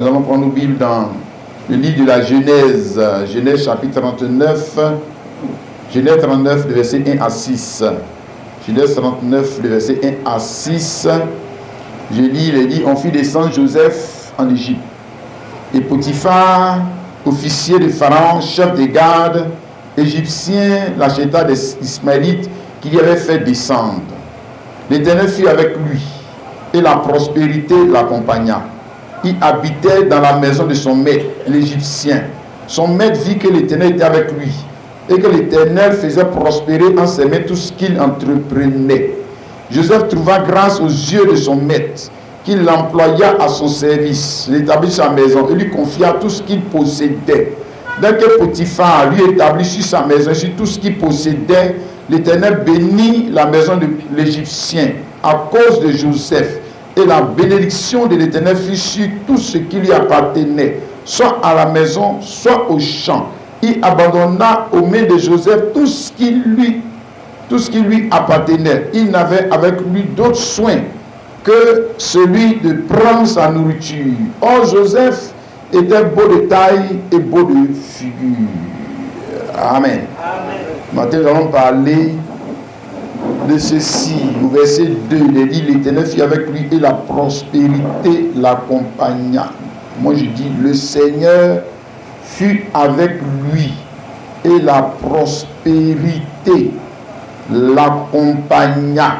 Nous allons prendre nos Bibles dans le livre de la Genèse, Genèse chapitre 39, Genèse 39, le verset 1 à 6. Genèse 39, le verset 1 à 6. Je lis, il est dit, on fit descendre Joseph en Égypte. Et Potiphar, officier de Pharaon, chef des gardes, égyptien, l'acheta des Ismaélites qui y avait fait descendre. L'Éternel fut avec lui, et la prospérité l'accompagna. Il habitait dans la maison de son maître, l'Égyptien. Son maître vit que l'Éternel était avec lui, et que l'Éternel faisait prospérer en ses mains tout ce qu'il entreprenait. Joseph trouva grâce aux yeux de son maître, qu'il l'employa à son service, l'établit sa maison et lui confia tout ce qu'il possédait. Dès que Potiphar lui établit sur sa maison, sur tout ce qu'il possédait, l'Éternel bénit la maison de l'Égyptien à cause de Joseph. Et la bénédiction de l'Éternel fut sur tout ce qui lui appartenait, soit à la maison, soit au champ. Il abandonna aux mains de Joseph tout ce qui lui appartenait. Il n'avait avec lui d'autre soin que celui de prendre sa nourriture. Or, Joseph était beau de taille et beau de figure. Amen. Maintenant, nous allons parler de ceci. Au verset 2, il dit, l'Éternel fut avec lui et la prospérité l'accompagna. Moi, je dis, le Seigneur fut avec lui et la prospérité l'accompagna.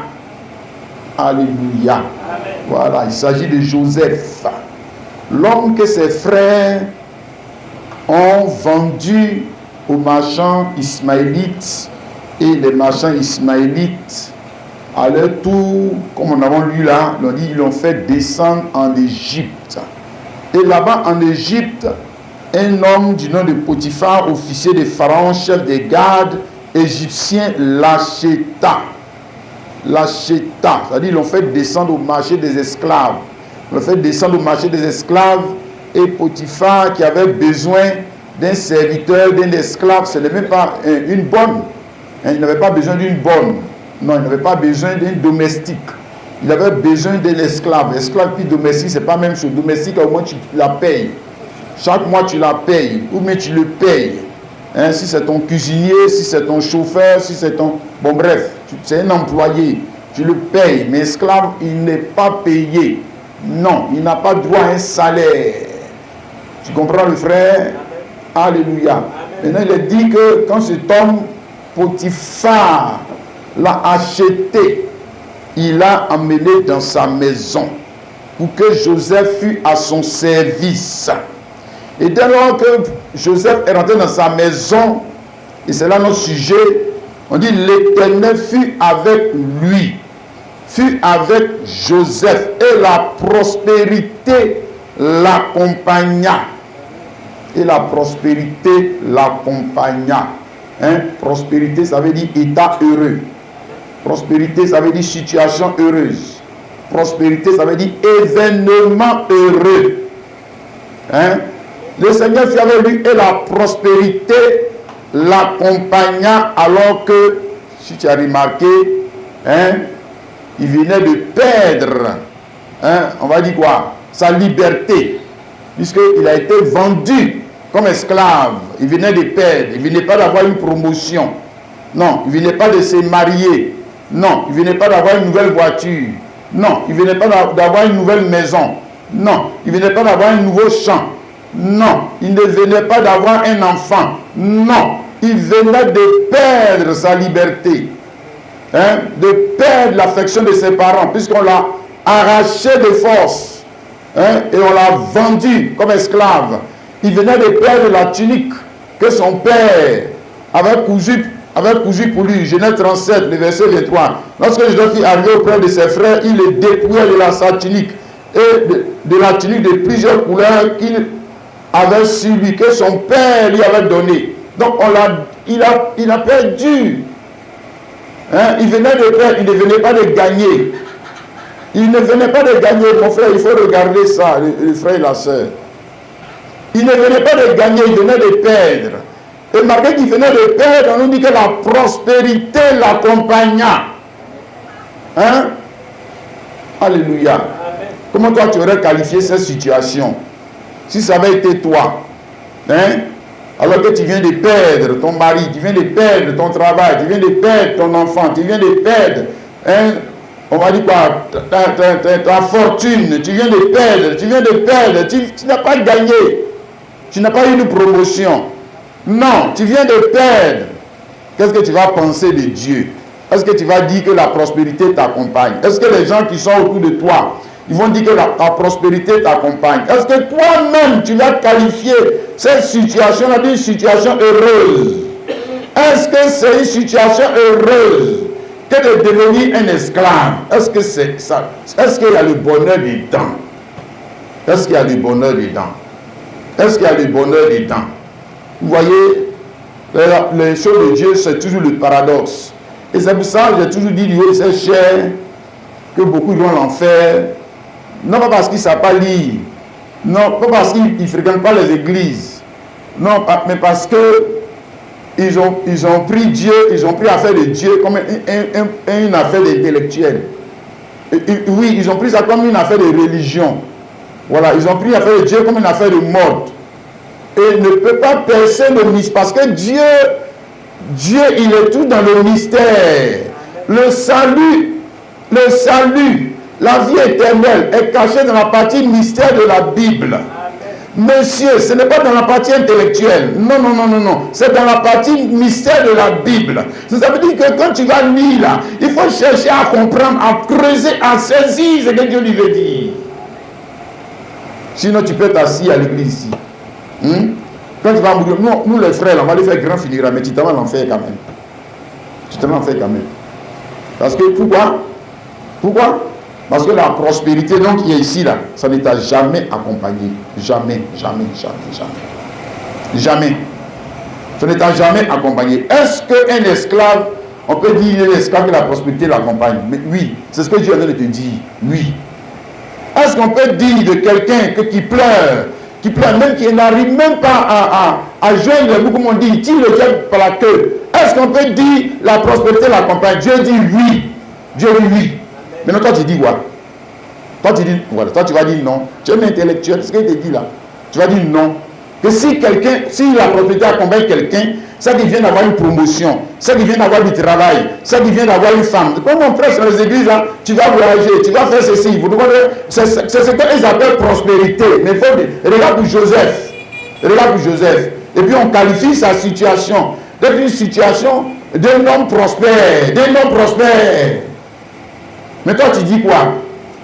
Alléluia. Amen. Voilà, il s'agit de Joseph, l'homme que ses frères ont vendu aux marchands ismaélites, et les marchands ismaélites, à leur tour, comme on a lu là, ils l'ont fait descendre en Égypte. Et là-bas en Égypte, un homme du nom de Potiphar, officier de Pharaon, chef des gardes égyptiens, l'acheta. C'est-à-dire ils l'ont fait descendre au marché des esclaves. Ils l'ont fait descendre au marché des esclaves, et Potiphar, qui avait besoin d'un serviteur, d'un esclave, ce n'est même pas une bonne. Il n'avait pas besoin d'une bonne. Non, il n'avait pas besoin d'un domestique. Il avait besoin d'un esclave. Esclave puis domestique, ce n'est pas même chose. Domestique, au moins tu la payes. Chaque mois tu la payes, ou bien tu le payes. Si c'est ton cuisinier, si c'est ton chauffeur, si c'est ton... Bon bref, c'est un employé, tu le payes. Mais esclave, il n'est pas payé. Non, il n'a pas droit à un salaire. Tu comprends le frère? Alléluia. Maintenant, il est dit que quand cet homme, Potiphar, l'a acheté, il l'a emmené dans sa maison pour que Joseph fût à son service. Et dès lors que Joseph est rentré dans sa maison, et c'est là notre sujet, on dit l'Éternel fut avec lui, fut avec Joseph, et la prospérité l'accompagna. Et la prospérité l'accompagna. Prospérité, ça veut dire état heureux. Prospérité, ça veut dire situation heureuse. Prospérité, ça veut dire événement heureux. Le Seigneur fut avec lui et la prospérité l'accompagna, alors que, si tu as remarqué, il venait de perdre, on va dire quoi, sa liberté, puisqu'il a été vendu comme esclave. Il venait de perdre, il ne venait pas d'avoir une promotion. Non, il ne venait pas de se marier. Non, il ne venait pas d'avoir une nouvelle voiture. Non, il ne venait pas d'avoir une nouvelle maison. Non, il ne venait pas d'avoir un nouveau champ. Non, il ne venait pas d'avoir un enfant. Non, il venait de perdre sa liberté. De perdre l'affection de ses parents, puisqu'on l'a arraché de force. Et on l'a vendu comme esclave. Il venait de perdre la tunique que son père avait cousu pour lui. Genèse 37, le verset 23. Lorsque Joseph est arrivé auprès de ses frères, il les dépouillait de sa tunique et de la tunique de plusieurs couleurs qu'il avait sur lui, que son père lui avait donné. Donc il a perdu. Il venait de perdre, il ne venait pas de gagner. Il ne venait pas de gagner, mon frère, il faut regarder ça, le frère et la soeur. Il ne venait pas de gagner, il venait de perdre. Et malgré qu'il venait de perdre, on nous dit que la prospérité l'accompagna. Alléluia. Comment toi tu aurais qualifié cette situation? si ça avait été toi, hein, alors que tu viens de perdre ton mari, tu viens de perdre ton travail, tu viens de perdre ton enfant, tu viens de perdre, hein, on va dire quoi, ta fortune, tu viens de perdre, tu n'as pas gagné, tu n'as pas eu une promotion. Non, tu viens de perdre. Qu'est-ce que tu vas penser de Dieu? Est-ce que tu vas dire que la prospérité t'accompagne? Est-ce que les gens qui sont autour de toi, ils vont dire que ta prospérité t'accompagne? Est-ce que toi-même, tu vas qualifier cette situation-là d'une situation heureuse? Est-ce que c'est une situation heureuse que de devenir un esclave? Est-ce que c'est ça? Est-ce qu'il y a le bonheur dedans? Est-ce qu'il y a le bonheur dedans? Est-ce qu'il y a le bonheur dedans? Vous voyez, les choses de Dieu, c'est toujours le paradoxe. Et c'est pour ça que j'ai toujours dit, Dieu, c'est cher, que beaucoup vont l'enfer. Non pas parce qu'ils ne savent pas lire, non pas parce qu'ils ne fréquentent pas les églises, non, mais parce que ils ont pris Dieu, ils ont pris l'affaire de Dieu comme une affaire d'intellectuel. Oui, ils ont pris ça comme une affaire de religion. Voilà, ils ont pris l'affaire de Dieu comme une affaire de mode. Et ne peut pas percer le mystère, parce que Dieu, il est tout dans le mystère. Le salut, la vie éternelle est cachée dans la partie mystère de la Bible. Monsieur, ce n'est pas dans la partie intellectuelle. Non. C'est dans la partie mystère de la Bible. Ça veut dire que quand tu vas lire là, il faut chercher à comprendre, à creuser, à saisir ce que Dieu lui veut dire. Sinon, tu peux t'asseoir à l'église ici. Quand tu vas mourir, nous les frères, on va les faire grand finira, mais tu t'en vas l'enfer quand même. Parce que pourquoi? Parce que la prospérité donc qui est ici là, ça ne t'a jamais accompagné. Jamais. Ça ne t'a jamais accompagné. Est-ce qu'un esclave, on peut dire un esclave que la prospérité l'accompagne? Mais oui, c'est ce que Dieu a de te dire. Oui. Est-ce qu'on peut dire de quelqu'un qui pleure, même qui n'arrive même pas à joindre les bouts, comme on dit, il tire le diable par la queue? Est-ce qu'on peut dire la prospérité l'accompagne? Dieu dit oui. Dieu dit oui. Maintenant, toi, tu dis quoi? Toi, tu vas dire non. Tu es un intellectuel, c'est ce qu'il te dit là. Tu vas dire non. Que si la prospérité accompagne quelqu'un, ça qui vient d'avoir une promotion, ça qui vient d'avoir du travail, ça qui vient d'avoir une femme. Comme on prêche dans les églises, là, tu vas voyager, tu vas faire ceci. Vous comprenez? C'est ce qu'ils appellent prospérité. Mais il faut dire, regarde pour Joseph. Et puis on qualifie sa situation d'être une situation d'un homme prospère. Mais toi, tu dis quoi?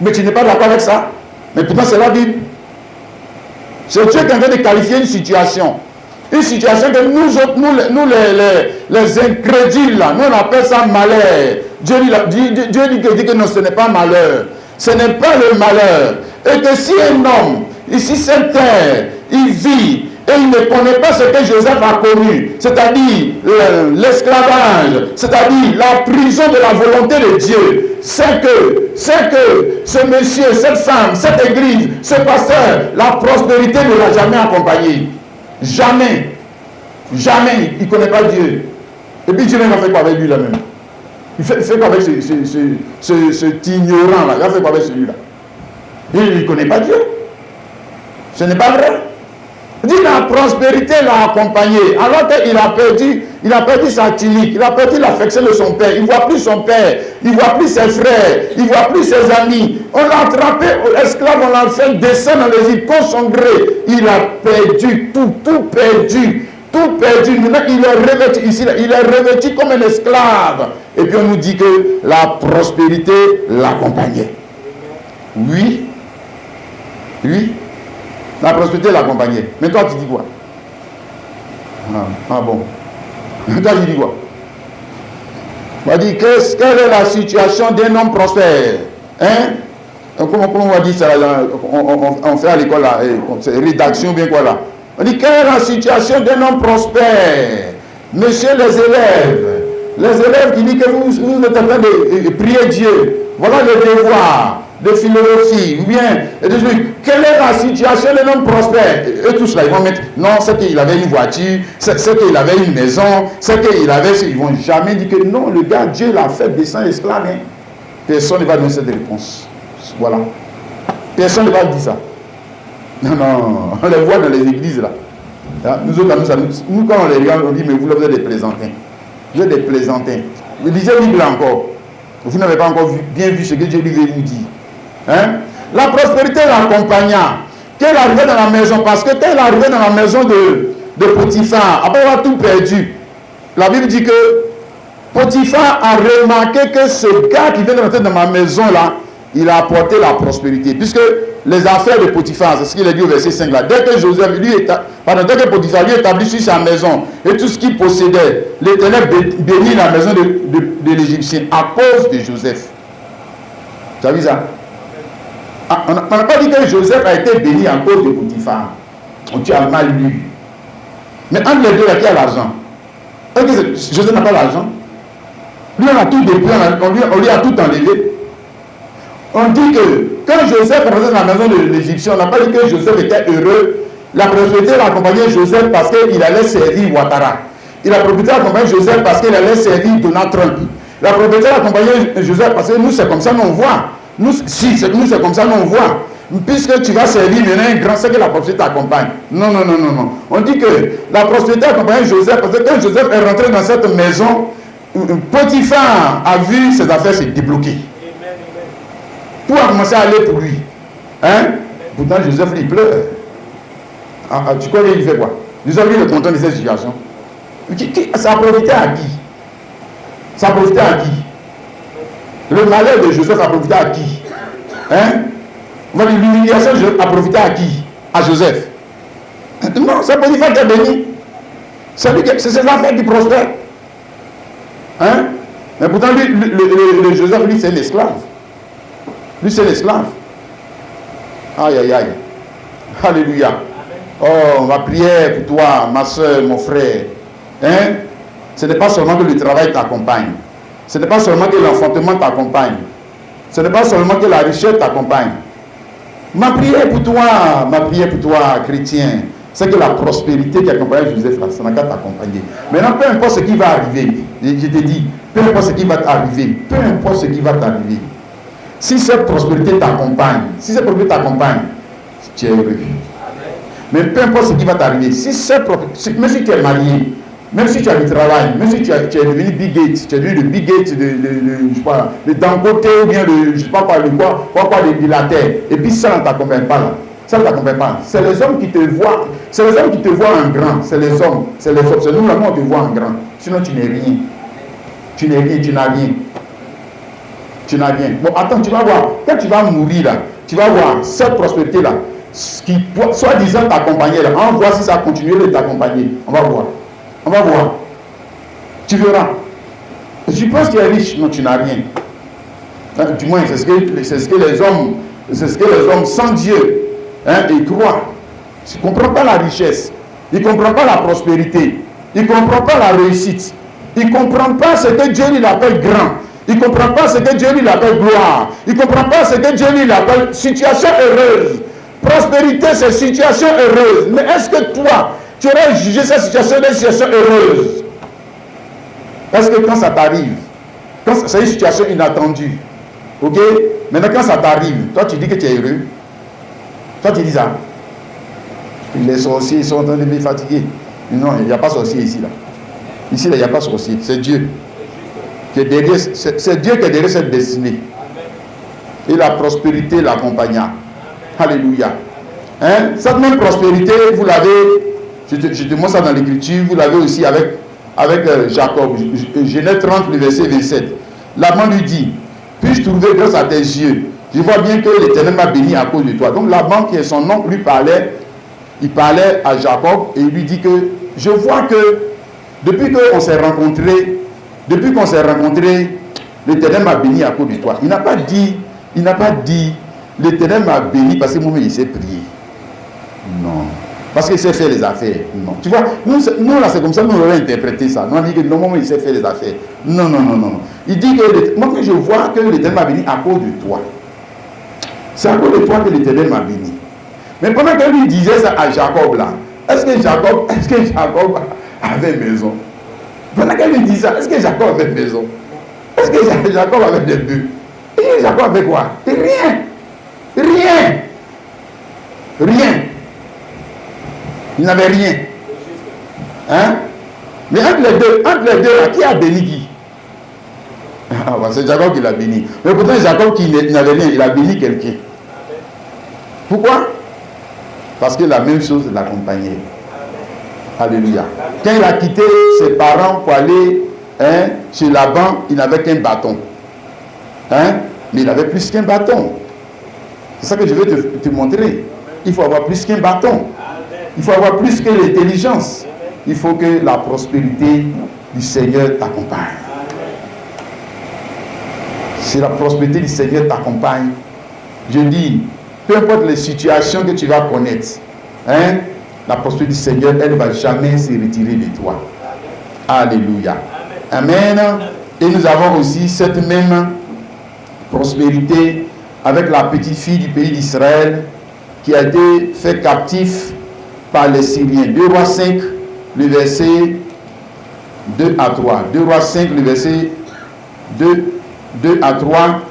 Mais tu n'es pas d'accord avec ça? Mais pourtant, c'est la Bible. C'est Dieu qui est en train de qualifier une situation. Une situation que nous les incrédules, là, nous on appelle ça malheur. Dieu dit que non, ce n'est pas malheur. Ce n'est pas le malheur. Et que si un homme, ici cette terre, il vit, et il ne connaît pas ce que Joseph a connu, c'est-à-dire l'esclavage, c'est-à-dire la prison de la volonté de Dieu, c'est que ce monsieur, cette femme, cette église, ce pasteur, la prospérité ne l'a jamais accompagné. Jamais. Il ne connaît pas Dieu. Et puis Dieu va faire quoi avec lui là même? Il fait quoi avec cet ignorant là? Il va faire quoi avec celui-là? Il ne connaît pas Dieu. Ce n'est pas vrai. Il dit la prospérité l'a accompagné. Alors qu'il a perdu sa tunique, il a perdu l'affection de son père. Il ne voit plus son père, il ne voit plus ses frères, il ne voit plus ses amis. On l'a attrapé, esclave, on l'a fait descendre dans les îles contre son gré. Il a perdu tout perdu. Maintenant, il est revêtu ici, il est revêtu comme un esclave. Et puis on nous dit que la prospérité l'accompagnait. Oui. La prospérité l'accompagnait. Mais toi, tu dis quoi? Bon. Toi, tu dis quoi? On va dire, quelle est la situation d'un homme prospère? Comment on va dire ça là? On fait à l'école là, rédaction bien quoi là? On dit, quelle est la situation d'un homme prospère? Monsieur les élèves qui disent que vous êtes en train de prier Dieu. Voilà le devoir de philosophie, ou bien de trucs. Quelle est la situation d'un homme prospère? Eux tous là, ils vont mettre, non, c'est qu'il avait une voiture, c'est qu'il avait une maison, c'est qu'il avait... Ils ne vont jamais dire que non, le gars, Dieu l'a fait descendre esclave. Hein. Personne ne va donner cette réponse. Voilà. Personne ne va dire ça. Non, non, on les voit dans les églises là. Nous autres, nous quand on les regarde, on dit, mais vous là, vous êtes des plaisantins. Vous êtes des plaisantins. Vous lisez la Bible encore. Vous n'avez pas encore bien vu ce que Dieu lui veut vous dire. Hein? La prospérité l'accompagna. Qu'elle arrivait dans la maison, parce que quand elle arrivait dans la maison de Potiphar, après avoir tout perdu, la Bible dit que Potiphar a remarqué que ce gars qui vient de rentrer dans ma maison là, il a apporté la prospérité. Puisque les affaires de Potiphar, c'est ce qu'il a dit au verset 5 là. Dès que Joseph, dès que Potiphar lui établit sur sa maison et tout ce qu'il possédait, l'Éternel bénit la maison de l'Égyptien à cause de Joseph. Tu as vu ça? On n'a pas dit que Joseph a été béni à cause de Potiphar. Tu as mal lu. Mais entre les deux, il y a qui a l'argent? Joseph n'a pas l'argent. Lui, on a tout dépouillé, on lui a tout enlevé. On dit que quand Joseph rentrait dans la maison de l'Égyptien, on n'a pas dit que Joseph était heureux. La propriété l'accompagnait Joseph parce qu'il allait servir Ouattara. Et la propriété l'accompagnait Joseph parce qu'il allait servir Donald Trump. La propriété l'accompagnait Joseph parce que nous, c'est comme ça nous on voit. Nous, c'est comme ça nous on voit. Puisque tu vas servir maintenant un grand, c'est que la prospérité t'accompagne. Non, non, non, non, non. On dit que la prospérité accompagnait Joseph parce que quand Joseph est rentré dans cette maison, Potiphar a vu ses affaires se débloquer. Tout a commencé à aller pour lui. Hein? Pourtant, Joseph, il pleure. Tu connais, il fait quoi? Joseph, il est content de cette situation. Ça a profité à qui? Ça a profité à qui? Le malheur de Joseph a profité à qui? Hein? L'humiliation a profité à qui? À Joseph. Non, c'est Potiphar qui est béni. C'est ses affaires qui prospèrent. Hein? Mais pourtant, le Joseph, lui, c'est l'esclave. Lui, c'est l'esclave. Aïe, aïe, aïe. Alléluia. Oh, ma prière pour toi, ma soeur, mon frère. Hein? Ce n'est pas seulement que le travail t'accompagne. Ce n'est pas seulement que l'enfantement t'accompagne. Ce n'est pas seulement que la richesse t'accompagne. Ma prière pour toi, chrétien, c'est que la prospérité qui accompagne Joseph, ça n'a qu'à t'accompagner. Maintenant, peu importe ce qui va arriver, je te dis, peu importe ce qui va t'arriver, peu importe ce qui va t'arriver, si cette prospérité t'accompagne, tu es heureux. Mais peu importe ce qui va t'arriver, même si tu es marié, même si tu as du travail, même si tu es devenu Big Gates, tu es devenu le Big Gates je sais pas, le Dangote ou bien le, je sais pas quoi, de la terre, et puis ça ne t'accompagne pas là. Ça ne t'accompagne pas. C'est les hommes qui te voient, en grand, c'est les hommes, c'est nous là, on te voit en grand. Sinon tu n'es rien. Tu n'es rien, tu n'as rien. Tu n'as rien. Bon, attends, tu vas voir. Quand tu vas mourir là, tu vas voir cette prospérité là, qui soi-disant t'accompagner là. On va voir si ça continue de t'accompagner. On va voir. On va voir. Tu verras. Tu penses que tu es riche? Non, tu n'as rien. Du moins, c'est ce que les hommes sans Dieu, hein, ils croient. Ils ne comprennent pas la richesse. Ils ne comprennent pas la prospérité. Ils ne comprennent pas la réussite. Ils ne comprennent pas ce que Dieu lui appelle grand. Il ne comprend pas ce que Dieu lui appelle gloire. Il ne comprend pas ce que Dieu lui appelle situation heureuse. Prospérité, c'est situation heureuse. Mais est-ce que toi, tu aurais jugé cette situation d'une situation heureuse? Est-ce que quand ça t'arrive, quand c'est une situation inattendue, ok? Maintenant quand ça t'arrive, toi tu dis que tu es heureux. Toi tu dis ça. Les sorciers sont en train de me fatiguer. Non, il n'y a pas de sorcier ici là. Ici là, il n'y a pas de sorcier. C'est Dieu. C'est Dieu qui est derrière cette destinée. Et la prospérité l'accompagna. Alléluia. Hein? Cette même prospérité, vous l'avez, je te montre ça dans l'écriture, vous l'avez aussi avec Jacob. Genèse 30, le verset 27. Laban lui dit, puis-je trouver grâce à tes yeux? Je vois bien que l'Éternel m'a béni à cause de toi. Donc Laban, qui est son oncle, lui parlait, il parlait à Jacob et il lui dit que je vois que depuis qu'on s'est rencontrés, l'Éternel m'a béni à cause de toi. Il n'a pas dit, l'Éternel m'a béni parce que moi-même il s'est prié. Non. Parce qu'il sait faire les affaires. Non. Tu vois, nous là c'est comme ça, nous on aurait interprété ça. Nous on dit que non, moi il sait faire les affaires. Non, non, non, non. Il dit que moi que je vois que l'Éternel m'a béni à cause de toi. C'est à cause de toi que l'Éternel m'a béni. Mais pendant que lui disait ça à Jacob là, est-ce que Jacob avait maison? Pendant qu'elle lui dit ça, est-ce que Jacob avait une maison? Est-ce que Jacob avait des bœufs? Et Jacob avait quoi? Rien. Rien. Rien. Il n'avait rien. Hein? Mais entre les deux, là, qui a béni qui? C'est Jacob qui l'a béni. Mais pourtant, Jacob qui n'avait rien, il a béni quelqu'un. Pourquoi? Parce que la même chose l'accompagnait. Alléluia. Quand il a quitté ses parents pour aller chez Laban, il n'avait qu'un bâton. Mais il avait plus qu'un bâton. C'est ça que je vais te montrer. Il faut avoir plus qu'un bâton. Il faut avoir plus que l'intelligence. Il faut que la prospérité du Seigneur t'accompagne. Si la prospérité du Seigneur t'accompagne, je dis, peu importe les situations que tu vas connaître, la prospérité du Seigneur, elle ne va jamais se retirer de toi. Alléluia. Amen. Et nous avons aussi cette même prospérité avec la petite fille du pays d'Israël qui a été fait captif par les Syriens. 2 Rois 5, le verset 2 à 3. 2 Rois 5, le verset 2 à 3.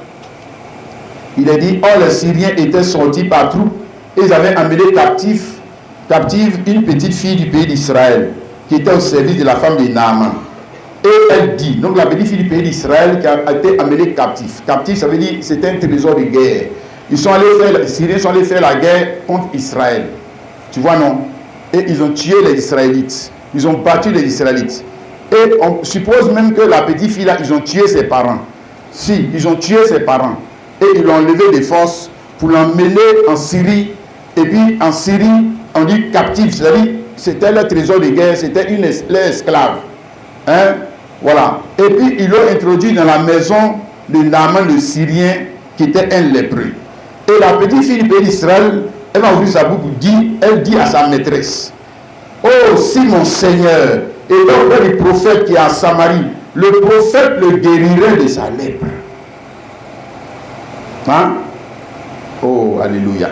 Il est dit, or les Syriens étaient sortis par troupes et ils avaient amené captive une petite fille du pays d'Israël qui était au service de la femme de Naaman. Et elle dit, donc la petite fille du pays d'Israël qui a été amenée captive. Captive, ça veut dire c'était un trésor de guerre. Les Syriens sont allés faire la guerre contre Israël. Tu vois, non? Et ils ont tué les Israélites. Ils ont battu les Israélites. Et on suppose même que la petite fille là, ils ont tué ses parents. Si, ils ont tué ses parents. Et ils l'ont enlevé de force pour l'emmener en Syrie. Et puis en Syrie, on dit captive. C'est-à-dire, c'était le trésor de guerre, c'était une esclave. Voilà. Et puis ils l'ont introduit dans la maison de Naaman le Syrien, qui était un lépreux. Et la petite fille du pays d'Israël, elle va ouvrir sa bouche, elle dit à sa maîtresse, oh si mon Seigneur et l'autre du prophète qui est à Samarie, le prophète le guérirait de sa lèpre. Oh, alléluia.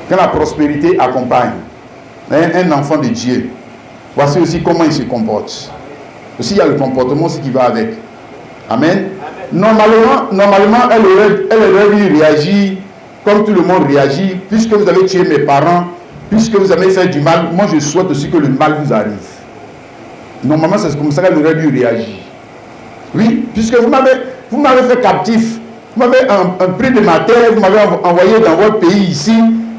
Quand la prospérité accompagne un enfant de Dieu, voici aussi comment il se comporte. Aussi, il y a le comportement aussi qui va avec. Amen. Normalement elle aurait dû réagir comme tout le monde réagit. Puisque vous avez tué mes parents, puisque vous avez fait du mal, moi je souhaite aussi que le mal vous arrive. Normalement, c'est comme ça qu'elle aurait dû réagir. Oui, puisque vous m'avez fait captif, vous m'avez pris de ma terre, vous m'avez envoyé dans votre pays ici,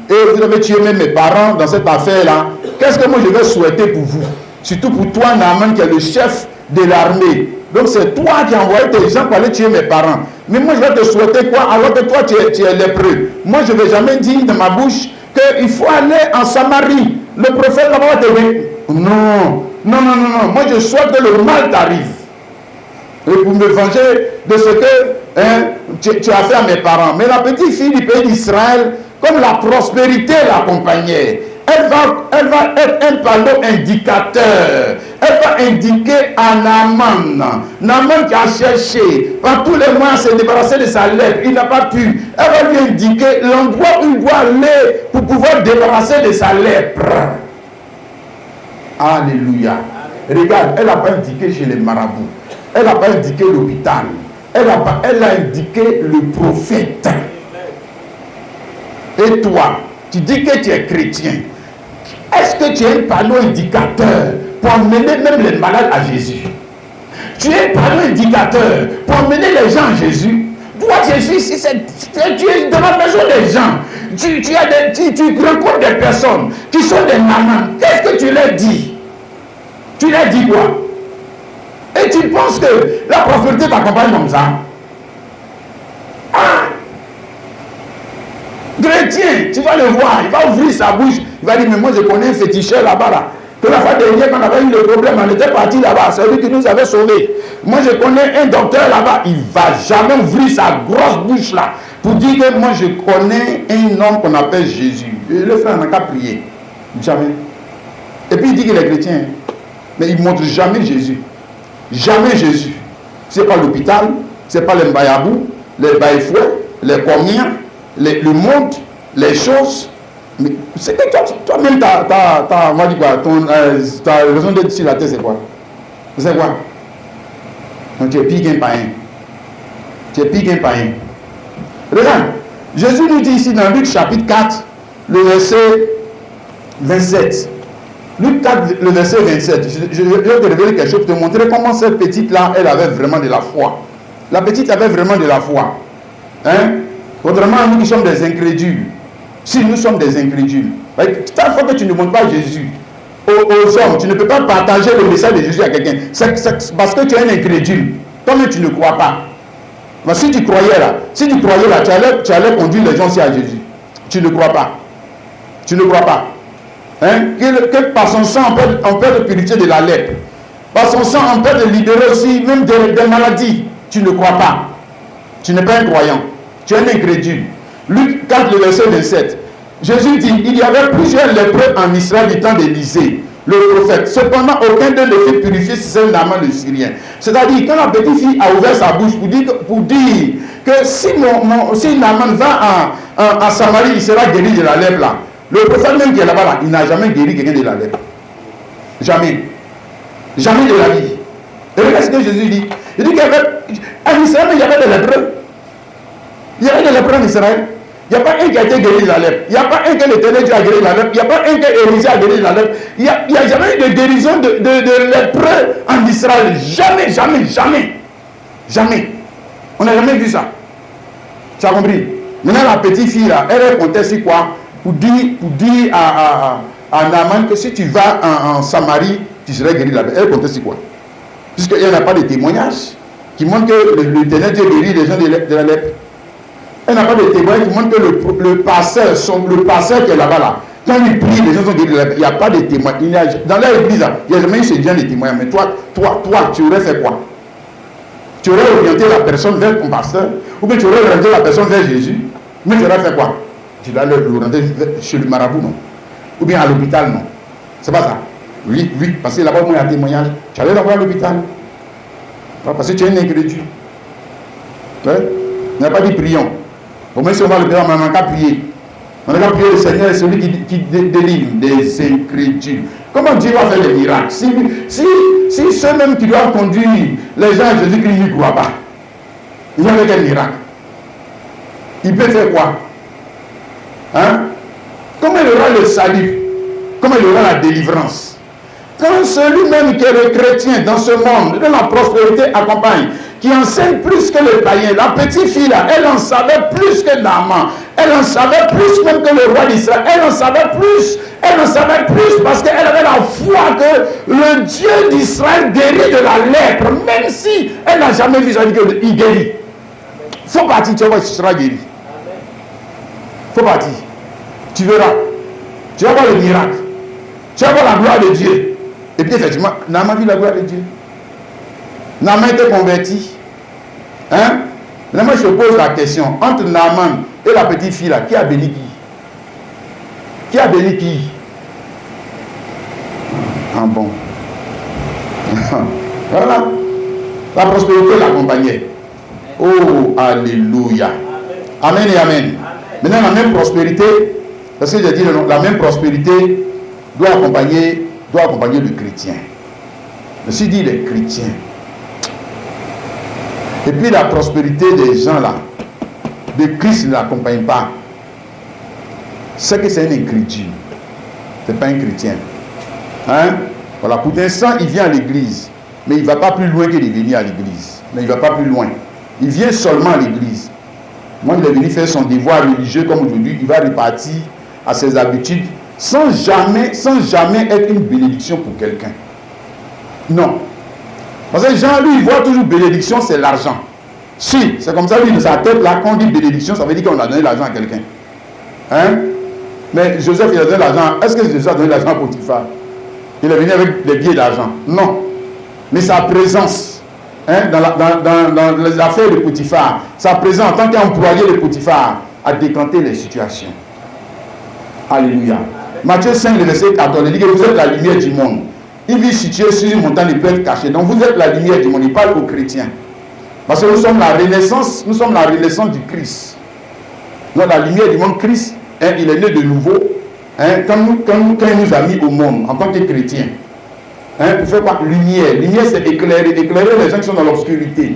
et vous avez tué même mes parents dans cette affaire-là. Qu'est-ce que moi je vais souhaiter pour vous? Surtout pour toi, Naaman, qui est le chef de l'armée. Donc c'est toi qui as envoyé tes gens pour aller tuer mes parents. Mais moi je vais te souhaiter quoi alors que toi tu es lépreux? Moi je ne vais jamais dire dans ma bouche qu'il faut aller en Samarie. Le prophète là-bas va te dire non. Moi je souhaite que le mal t'arrive. Et pour me venger de ce que tu as fait à mes parents. Mais la petite fille du pays d'Israël, comme la prospérité l'accompagnait, elle va être un panneau indicateur. Elle va indiquer à Naaman qui a cherché par tous les moyens à se débarrasser de sa lèpre. Il n'a pas pu. Elle va lui indiquer l'endroit où il doit aller pour pouvoir débarrasser de sa lèpre. Alléluia. Regarde, elle n'a pas indiqué chez les marabouts. Elle n'a pas indiqué l'hôpital. Elle a indiqué le prophète. Et toi, tu dis que tu es chrétien. Est-ce que tu es un panneau indicateur pour emmener même les malades à Jésus? Tu es un panneau indicateur pour emmener les gens à Jésus. Toi, Jésus, tu es dans la maison des gens. Tu rencontres des personnes qui sont des mamans. Qu'est-ce que tu leur dis? Tu leur dis quoi? Et tu penses que la prospérité t'accompagne comme ça? Chrétien, tu vas le voir, il va ouvrir sa bouche, il va dire, mais moi je connais un féticheur là-bas, là. Que la fois dernière, quand on avait eu le problème, on était parti là-bas, c'est lui qui nous avait sauvés. Moi je connais un docteur là-bas, il ne va jamais ouvrir sa grosse bouche là, pour dire que moi je connais un homme qu'on appelle Jésus. Et le frère n'a qu'à prier. Jamais. Et puis il dit qu'il est chrétien, mais il ne montre jamais Jésus. Jamais Jésus. Ce n'est pas l'hôpital, ce n'est pas les mbayabou, les baïfouets, les comiens, le monde, les choses. Mais c'est que toi-même, ta raison d'être sur la terre, c'est quoi? C'est quoi? Donc tu es pire qu'un païen. Tu es pire qu'un païen. Regarde, Jésus nous dit ici dans Luc chapitre 4, le verset 27. Luc 4, le verset 27. Je vais te révéler quelque chose pour te montrer comment cette petite-là, elle avait vraiment de la foi. La petite avait vraiment de la foi. Hein? Autrement, nous qui sommes des incrédules. Si nous sommes des incrédules. Chaque fois que tu ne montres pas Jésus aux hommes, tu ne peux pas partager le message de Jésus à quelqu'un. C'est parce que tu es un incrédule. Toi-même, tu ne crois pas. Mais si tu croyais là, tu allais conduire les gens aussi à Jésus. Tu ne crois pas. Tu ne crois pas. Hein? Que par son sang, on peut te purifier de la lèpre. Par son sang, on peut te libérer aussi même des maladies. Tu ne crois pas. Tu n'es pas un croyant. Tu es un incrédule. Luc 4, le verset 27. Jésus dit, il y avait plusieurs lépreux en Israël du temps d'Élisée, le prophète. Cependant, aucun d'eux ne fut purifié si c'est Naaman le Syrien. C'est-à-dire, quand la petite fille a ouvert sa bouche pour dire que si Naaman va en Samarie, il sera guéri de la lèpre là. Le prophète même qui est là-bas, là, il n'a jamais guéri quelqu'un de la lèpre. Jamais. Jamais de la vie. Et regarde ce que Jésus dit. Il dit qu'en Israël, il y avait des lépreux. Il y avait des lépreux en Israël. Il n'y a pas un qui a été guéri de la lèpre. Il n'y a pas un que l'Éternel Dieu a guéri de la lèpre. Il n'y a pas un que Élisée a guéri de la lèpre. Il n'y a jamais eu de guérison de lépreux en Israël. Jamais, jamais, jamais. Jamais. On n'a jamais vu ça. Tu as compris? Maintenant, la petite fille là, elle comptait sur quoi? Pour dire à Naaman que si tu vas en Samarie, tu serais guéri de la lèpre. Elle comptait sur quoi? Puisqu'il n'y a pas de témoignage qui montre que l'Éternel Dieu guérit les gens de la lèpre. Elle n'a pas de témoignage qui montre que le pasteur qui est là-bas, là, quand il prie, les gens sont guéris de la lèpre. Il n'y a pas de témoignage. Dans l'église, il n'y a jamais eu ce genre de témoignage. Mais toi, tu aurais fait quoi? Tu aurais orienté la personne vers ton pasteur, ou bien tu aurais orienté la personne vers Jésus, mais tu aurais fait quoi? Tu dois l'orienter chez le marabout, non? Ou bien à l'hôpital, non? C'est pas ça? Oui, parce que là-bas, il y a un témoignage. Tu allais l'avoir à l'hôpital. Parce que tu es un incrédule. Ouais? Il n'a pas dit prions. Au moins, si on va le prier, on n'a qu'à prier. On n'a qu'à prier, le Seigneur est celui qui délivre des incrédules. Comment Dieu va faire des miracles? Si ceux-mêmes qui doivent conduire les gens à Jésus-Christ n'y croient pas, il va faire quel miracle? Il peut faire quoi? Hein? Comment il aura le salut? Comment il aura la délivrance? Quand celui-même qui est le chrétien dans ce monde, dont la prospérité accompagne, qui enseigne plus que le païen, la petite fille là, elle en savait plus que Naaman, elle en savait plus même que le roi d'Israël, elle en savait plus parce qu'elle avait la foi que le Dieu d'Israël guérit de la lèpre, même si elle n'a jamais vu ça, il guérit. Faut partir, tu vas voir, tu seras guéri. Faut partir. Tu verras. Tu vas voir le miracle. Tu vas voir la gloire de Dieu. Et puis effectivement, Naaman vit la gloire de Dieu. Naaman était converti. Hein? Mais moi je pose la question, entre Naaman et la petite fille là, qui a béni qui? Qui a béni qui? Ah bon. Voilà. La prospérité l'accompagnait. Oh, alléluia. Amen et amen. Maintenant, la même prospérité, parce que j'ai dit la même prospérité doit accompagner le chrétien. Je suis dit les chrétiens. Et puis la prospérité des gens là, de Christ ne l'accompagne pas. C'est que c'est un incrédule. Ce n'est pas un chrétien. Hein? Voilà, pour l'instant, il vient à l'église. Mais il ne va pas plus loin que de venir à l'église. Mais il ne va pas plus loin. Il vient seulement à l'église. Moi, il est venu faire son devoir religieux comme aujourd'hui. Il va repartir à ses habitudes sans jamais être une bénédiction pour quelqu'un. Non. Parce que Jean, lui, il voit toujours bénédiction, c'est l'argent. Si, c'est comme ça, lui, de sa tête, là, quand on dit bénédiction, ça veut dire qu'on a donné l'argent à quelqu'un. Hein? Mais Joseph, il a donné l'argent. Est-ce que Joseph a donné l'argent à Potiphar? Il est venu avec des billets d'argent. Non. Mais sa présence, hein, dans les affaires de Potiphar, sa présence en tant qu'employé de Potiphar a décanté les situations. Alléluia. Matthieu 5, le verset 14, il dit que vous êtes la lumière du monde. Une ville située sur une montagne ne peut être cachée. Donc vous êtes la lumière du monde. Il parle aux chrétiens. Parce que nous sommes la renaissance du Christ. Donc la lumière du monde, Christ, hein, il est né de nouveau. Hein, quand il nous a mis au monde en tant que chrétiens. Hein, pour faire quoi? Lumière. Lumière, c'est éclairer les gens qui sont dans l'obscurité.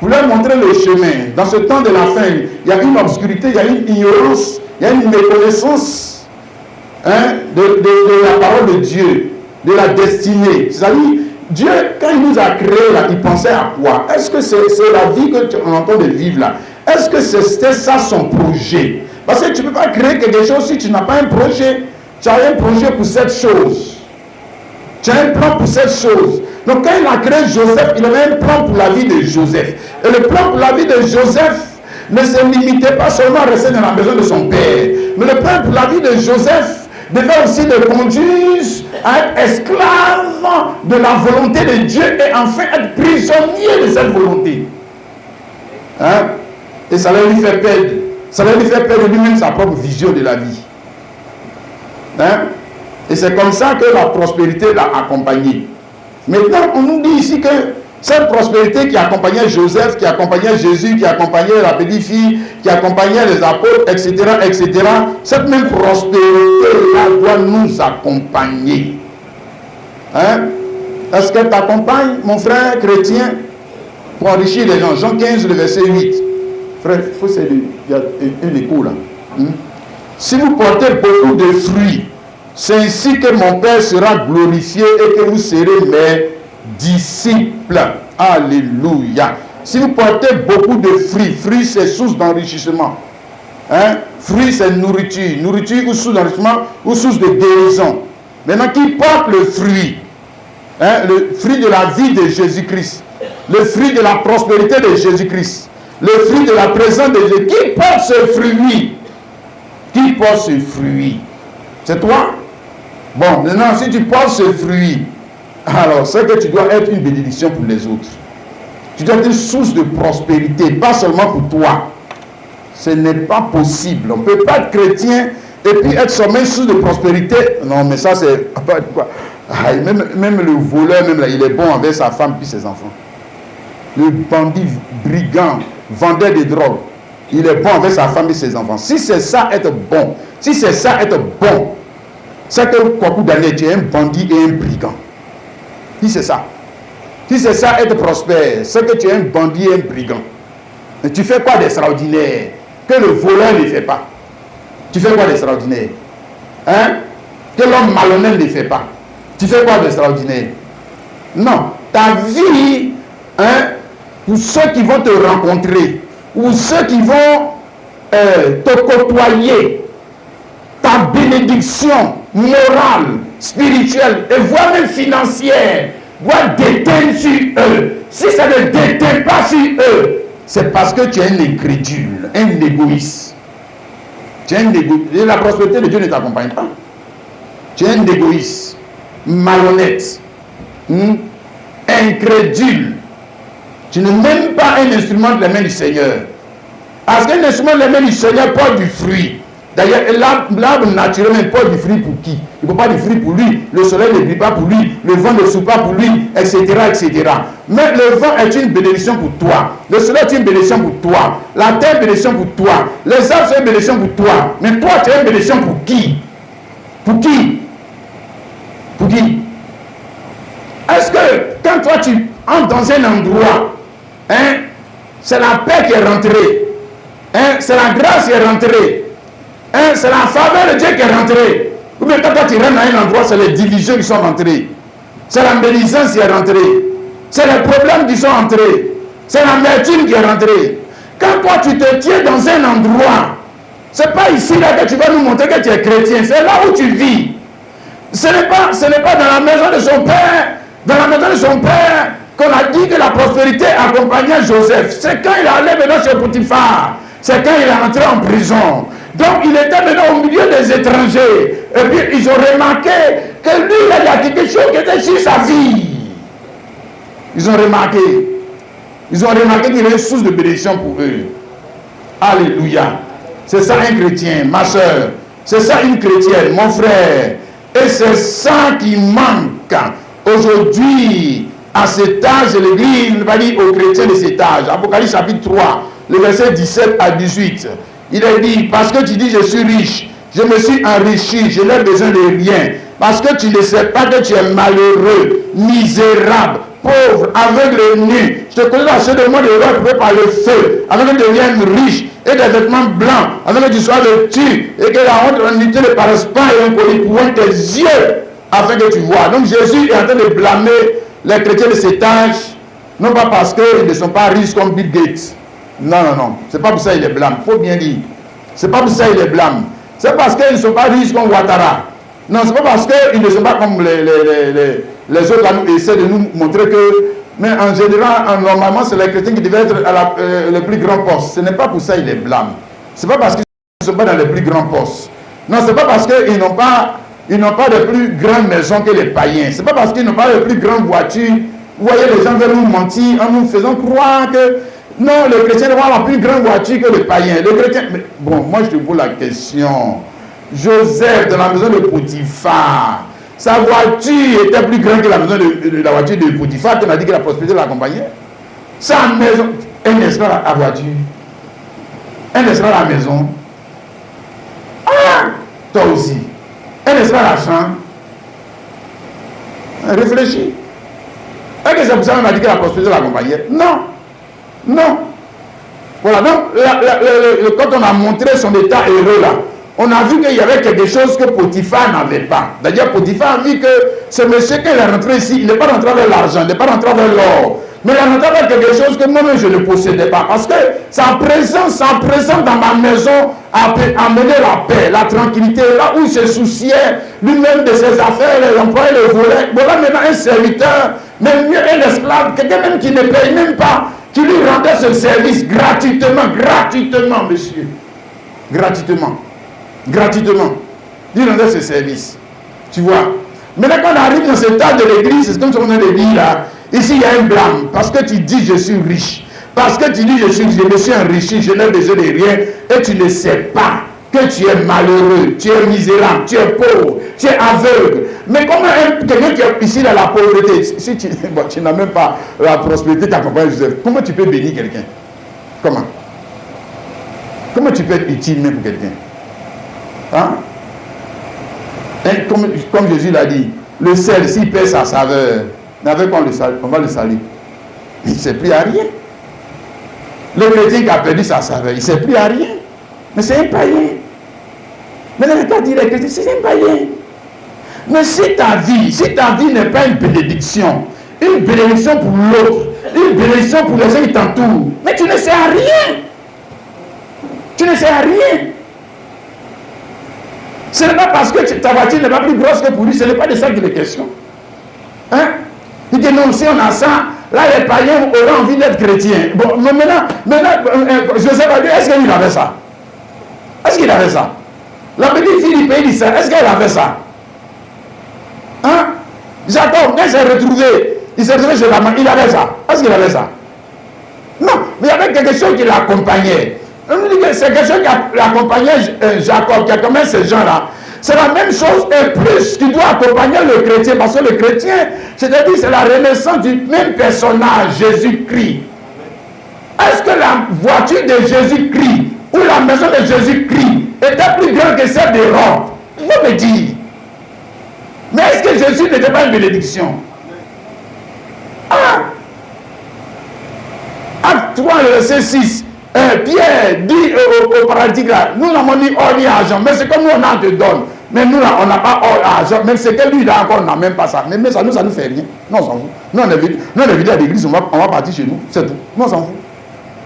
Pour leur montrer le chemin. Dans ce temps de la fin, il y a une obscurité, il y a une ignorance, il y a une méconnaissance. de la parole de Dieu, de la destinée. C'est-à-dire, Dieu, quand il nous a créés là, il pensait à quoi? Est-ce que c'est la vie que tu es en train de vivre là? Est-ce que c'était ça son projet? Parce que tu ne peux pas créer quelque chose si tu n'as pas un projet. Tu as un projet pour cette chose. Tu as un plan pour cette chose. Donc quand il a créé Joseph, il avait un plan pour la vie de Joseph. Et le plan pour la vie de Joseph ne se limitait pas seulement à rester dans la maison de son père. Mais le plan pour la vie de Joseph devait aussi le conduire à être esclave de la volonté de Dieu et enfin être prisonnier de cette volonté. Et ça allait lui faire perdre. Ça allait lui faire perdre lui-même sa propre vision de la vie. Et c'est comme ça que la prospérité l'a accompagné. Maintenant, on nous dit ici que cette prospérité qui accompagnait Joseph, qui accompagnait Jésus, qui accompagnait la petite fille, qui accompagnait les apôtres, etc., etc., cette même prospérité-là doit nous accompagner. Est-ce qu'elle t'accompagne, mon frère chrétien, pour enrichir les gens? Jean 15, le verset 8. Frère, il y a un écho là. Si vous portez beaucoup de fruits, c'est ainsi que mon Père sera glorifié et que vous serez mes disciples. Alléluia. Si vous portez beaucoup de fruits, fruits c'est source d'enrichissement. Fruits c'est nourriture. Nourriture ou source d'enrichissement ou source de guérison. Maintenant, qui porte le fruit? Le fruit de la vie de Jésus-Christ. Le fruit de la prospérité de Jésus-Christ. Le fruit de la présence de Jésus. Qui porte ce fruit? Qui porte ce fruit? C'est toi? Bon, maintenant, si tu portes ce fruit, alors c'est que tu dois être une bénédiction pour les autres. Tu dois être une source de prospérité, pas seulement pour toi. Ce n'est pas possible. On ne peut pas être chrétien et puis être seulement une source de prospérité. Non, mais ça, c'est... Même le voleur, même là, il est bon avec sa femme puis ses enfants. Le bandit, brigand, vendeur de drogue, il est bon avec sa femme et ses enfants. Si c'est ça être bon, si c'est ça être bon, c'est que Kwaku Daniel, tu es un bandit et un brigand. Si c'est ça. Si c'est ça être prospère, c'est que tu es un bandit et un brigand. Mais tu fais quoi d'extraordinaire que le voleur ne fait pas? Tu fais quoi d'extraordinaire? Que l'homme malhonnête ne fait pas? Tu fais quoi d'extraordinaire? Non. Ta vie, pour ceux qui vont te rencontrer, ou ceux qui vont te côtoyer, ta bénédiction morale, spirituelle et voire même financière doit déteindre sur eux. Si ça ne déteint pas sur eux, c'est parce que tu es un incrédule, un égoïste. Tu es un égoïste. Et la prospérité de Dieu ne t'accompagne pas. Tu es un égoïste, malhonnête, incrédule. Tu n'es même pas un instrument de la main du Seigneur. Parce qu'un instrument de la main du Seigneur porte du fruit. D'ailleurs, l'arbre naturellement porte du fruit pour qui? Il ne porte pas du fruit pour lui. Le soleil ne brille pas pour lui. Le vent ne souffle pas pour lui, etc., etc. Mais le vent est une bénédiction pour toi. Le soleil est une bénédiction pour toi. La terre est une bénédiction pour toi. Les arbres sont une bénédiction pour toi. Mais toi, tu es une bénédiction pour qui? Pour qui? Pour qui? Est-ce que quand toi tu entres dans un endroit, c'est la paix qui est rentrée, c'est la grâce qui est rentrée, c'est la faveur de Dieu qui est rentrée, ou bien quand toi tu rentres dans un endroit, c'est les divisions qui sont rentrées, c'est la médisance qui est rentrée, c'est les problèmes qui sont entrés, c'est l'amertume qui est rentrée. Quand toi tu te tiens dans un endroit, c'est pas ici là que tu vas nous montrer que tu es chrétien, c'est là où tu vis. Ce n'est pas dans la maison de son père, dans la maison de son père, qu'on a dit que la prospérité accompagnait Joseph. C'est quand il allait maintenant chez Potiphar. C'est quand il est rentré en prison. Donc il était maintenant au milieu des étrangers. Et puis ils ont remarqué que lui, il y a quelque chose qui était sur sa vie. Ils ont remarqué. Ils ont remarqué qu'il y avait une source de bénédiction pour eux. Alléluia. C'est ça un chrétien, ma soeur. C'est ça une chrétienne, mon frère. Et c'est ça qui manque aujourd'hui à cet âge de l'Église. Il va dire aux chrétiens de cet âge. Apocalypse chapitre 3, le verset 17 à 18. Il est dit, parce que tu dis je suis riche, je me suis enrichi, je n'ai besoin de rien. Parce que tu ne sais pas que tu es malheureux, misérable, pauvre, aveugle, nu. Je te connais acheter de moi des rois coupés par le feu, afin que tu deviennes riche, et des vêtements blancs, afin que tu sois vêtu, et que la honte, l'unité ne paraisse pas, et un collier pour tes yeux, afin que tu vois. Donc Jésus est en train de blâmer les chrétiens de cet âge, non pas parce qu'ils ne sont pas riches comme Bill Gates. Non, non, non. C'est pas pour ça qu'il les blâme. Il faut bien dire. C'est pas pour ça qu'il les blâme. C'est parce qu'ils ne sont pas riches comme Ouattara. Non, c'est pas parce qu'ils ne sont pas comme les autres qui essaient de nous montrer que... Mais en général, normalement, c'est les chrétiens qui devaient être à le plus grand poste. Ce n'est pas pour ça qu'ils les blâment. C'est pas parce qu'ils ne sont pas dans les plus grands postes. Non, c'est pas parce qu'ils n'ont pas de plus grandes maisons que les païens. C'est pas parce qu'ils n'ont pas de plus grandes voitures. Vous voyez, les gens veulent nous mentir en nous faisant croire que non, les chrétiens ont la plus grande voiture que les païens. Les chrétiens... Mais, bon, moi je te pose la question. Joseph, dans la maison de Potiphar, sa voiture était plus grande que la maison de la voiture de Potiphar. Tu m'as dit que la prospérité l'accompagnait. Sa maison, un esclave à la voiture, un esclave à la maison. Ah, toi aussi. Un esclave à la chambre. Réfléchis. Est-ce que c'est pour ça qu'on m'a dit que la prospérité l'accompagnait? Non. Non. Voilà, donc quand on a montré son état heureux là, on a vu qu'il y avait quelque chose que Potiphar n'avait pas. D'ailleurs, Potiphar a vu que ce monsieur, quand il est rentré ici, il n'est pas rentré avec l'argent, il n'est pas rentré avec l'or. Mais il est rentré avec quelque chose que moi-même je ne possédais pas. Parce que sa présence dans ma maison a amené la paix, la tranquillité. Là où il se souciait lui-même de ses affaires, les employés le volaient. Voilà maintenant un serviteur, même mieux un esclave, quelqu'un même qui ne paye même pas, qui lui rendait ce service gratuitement, monsieur. Gratuitement. Il rendait ce service. Tu vois. Maintenant, quand on arrive dans cet âge de l'église, c'est comme ce qu'on vient de dire là. Ici, il y a un blâme. Parce que tu dis je suis riche. Parce que tu dis je me suis enrichi, je n'ai besoin de rien. Et tu ne sais pas que tu es malheureux, tu es misérable, tu es pauvre, tu es aveugle. Mais comment quelqu'un qui est ici dans la pauvreté, si tu, tu n'as même pas la prospérité t'accompagne, Joseph, comment tu peux bénir quelqu'un? Comment tu peux être utile même pour quelqu'un? Hein? Et comme Jésus l'a dit, le sel, s'il perd sa saveur, avec quoi on va le salir? Il ne sert plus à rien. Le chrétien qui a perdu sa saveur, il ne sert plus à rien. Mais c'est un païen. Mais le cas dit les chrétiens, c'est un païen. Mais si ta vie n'est pas une bénédiction pour l'autre, une bénédiction pour les gens qui t'entourent, mais tu ne sers à rien. Tu ne sers à rien. Ce n'est pas parce que ta voiture n'est pas plus grosse que pour lui, ce n'est pas de ça qu'il est question. Hein? Il dit non, si on a ça, là les païens auront envie d'être chrétiens. Bon, mais maintenant Joseph a dit, est-ce qu'il avait ça? Est-ce qu'il avait ça? La petite fille du pays d'Israël, est-ce qu'elle avait ça? Hein? Jacob, quand il s'est retrouvé chez la main, il avait ça. Est-ce qu'il avait ça? Non, mais il y avait quelque chose qui l'accompagnait. C'est quelque chose qui accompagnait Jacob, qui a comme ces gens-là. C'est la même chose et plus qui doit accompagner le chrétien. Parce que le chrétien, c'est-à-dire c'est la renaissance du même personnage, Jésus-Christ. Est-ce que la voiture de Jésus-Christ ou la maison de Jésus-Christ était plus grande que celle de Rome? Il faut me dire. Mais est-ce que Jésus n'était pas une bénédiction? Ah! Acte 3, verset 6. Pierre dit au paralytique là, nous n'avons ni or ni argent, mais c'est comme nous on a te donne. Mais nous là, on n'a pas or et argent, même c'est que lui là encore, on n'a même pas ça. Mais ça nous fait rien. Non, on s'en fout. Nous on est venu à l'église, on va partir chez nous, c'est tout. Nous on s'en fout.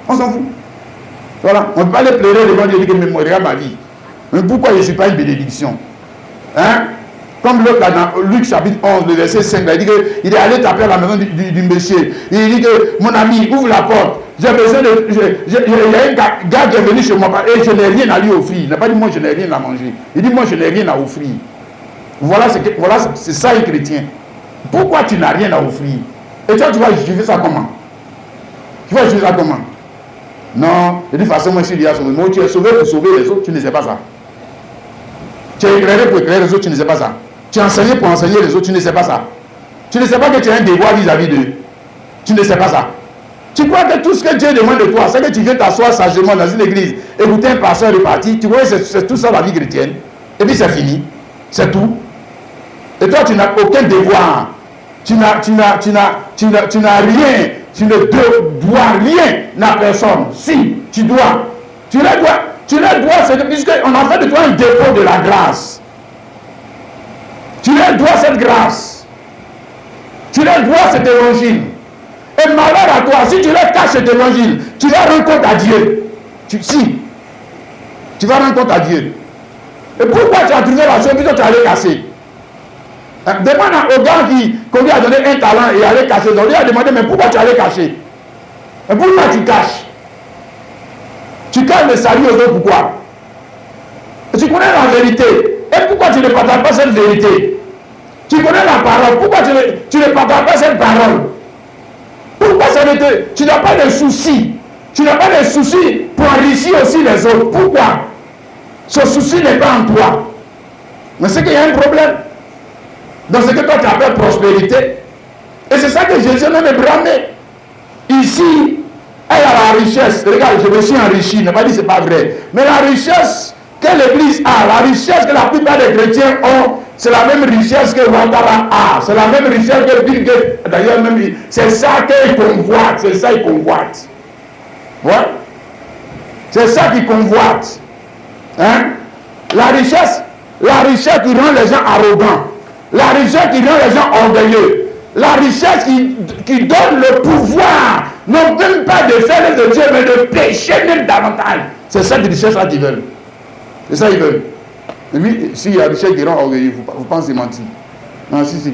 On s'en fout. Voilà, on ne peut pas aller pleurer devant Dieu et dire que mais regarde ma vie. Mais pourquoi je ne suis pas une bénédiction? Hein? Comme l'autre là dans Luc chapitre 11, le verset 5, là, il dit qu'il est allé taper à la maison du monsieur. Il dit que mon ami, ouvre la porte. J'ai besoin de. Il y a un gars qui est venu chez moi et je n'ai rien à lui offrir. Il n'a pas dit moi je n'ai rien à manger. Il dit moi je n'ai rien à offrir. Voilà, c'est ça un chrétien. Pourquoi tu n'as rien à offrir? Et toi tu vas justifier ça comment? Tu vas justifier ça comment? Non, de toute façon moi je suis déjà sauvé. Mais tu es sauvé pour sauver les autres, tu ne sais pas ça. Tu es éclairé pour éclairer les autres, tu ne sais pas ça. Tu es enseigné pour enseigner les autres, tu ne sais pas ça. Tu ne sais pas que tu as un devoir vis-à-vis d'eux. Tu ne sais pas ça. Tu crois que tout ce que Dieu demande de toi, c'est que tu viens t'asseoir sagement dans une église, écouter un pasteur repartir, tu crois que c'est tout ça la vie chrétienne. Et puis c'est fini. C'est tout. Et toi, tu n'as aucun devoir. Tu n'as rien. tu ne dois rien à personne. Si, tu dois. Tu le dois, c'est puisqu'on a fait de toi un dépôt de la grâce. Tu leur dois cette grâce. Tu leur dois cet évangile. Et malheur à toi, si tu leur caches cet évangile, tu vas rendre compte à Dieu. Tu vas rendre compte à Dieu. Et pourquoi tu as trouvé la chose que tu allais casser? Demande au gars qu'on lui a donné un talent et allait cacher. On lui a demandé, mais pourquoi tu allais cacher? Et pourquoi tu caches? Tu caches le salut aux autres, pourquoi? Tu connais la vérité. Et pourquoi tu ne partages pas cette vérité? Tu connais la parole. Pourquoi tu ne partages pas cette parole? Pourquoi tu n'as pas de soucis? Tu n'as pas de soucis pour enrichir aussi les autres. Pourquoi? Ce souci n'est pas en toi. Mais c'est qu'il y a un problème. Dans ce que toi tu appelles prospérité. Et c'est ça que Jésus même bramé. Ici, elle a la richesse. Regarde, je me suis enrichi. Il n'a pas dit que ce n'est pas vrai. Mais la richesse que l'Église a, la richesse que la plupart des chrétiens ont, c'est la même richesse que Ouattara a. C'est la même richesse que Bill Gates. D'ailleurs, même, c'est ça qu'il convoite. C'est ça qu'il convoite. Ouais. C'est ça qu'il convoite. Hein? La richesse qui rend les gens arrogants. La richesse qui rend les gens orgueilleux. La richesse qui donne le pouvoir, non même pas de faire de Dieu, mais de pécher même davantage. C'est cette richesse-là qu'ils veulent. C'est ça qu'ils veulent. Et puis, s'il y a richesse qui rend orgueilleux, vous pensez mentir. Non, si.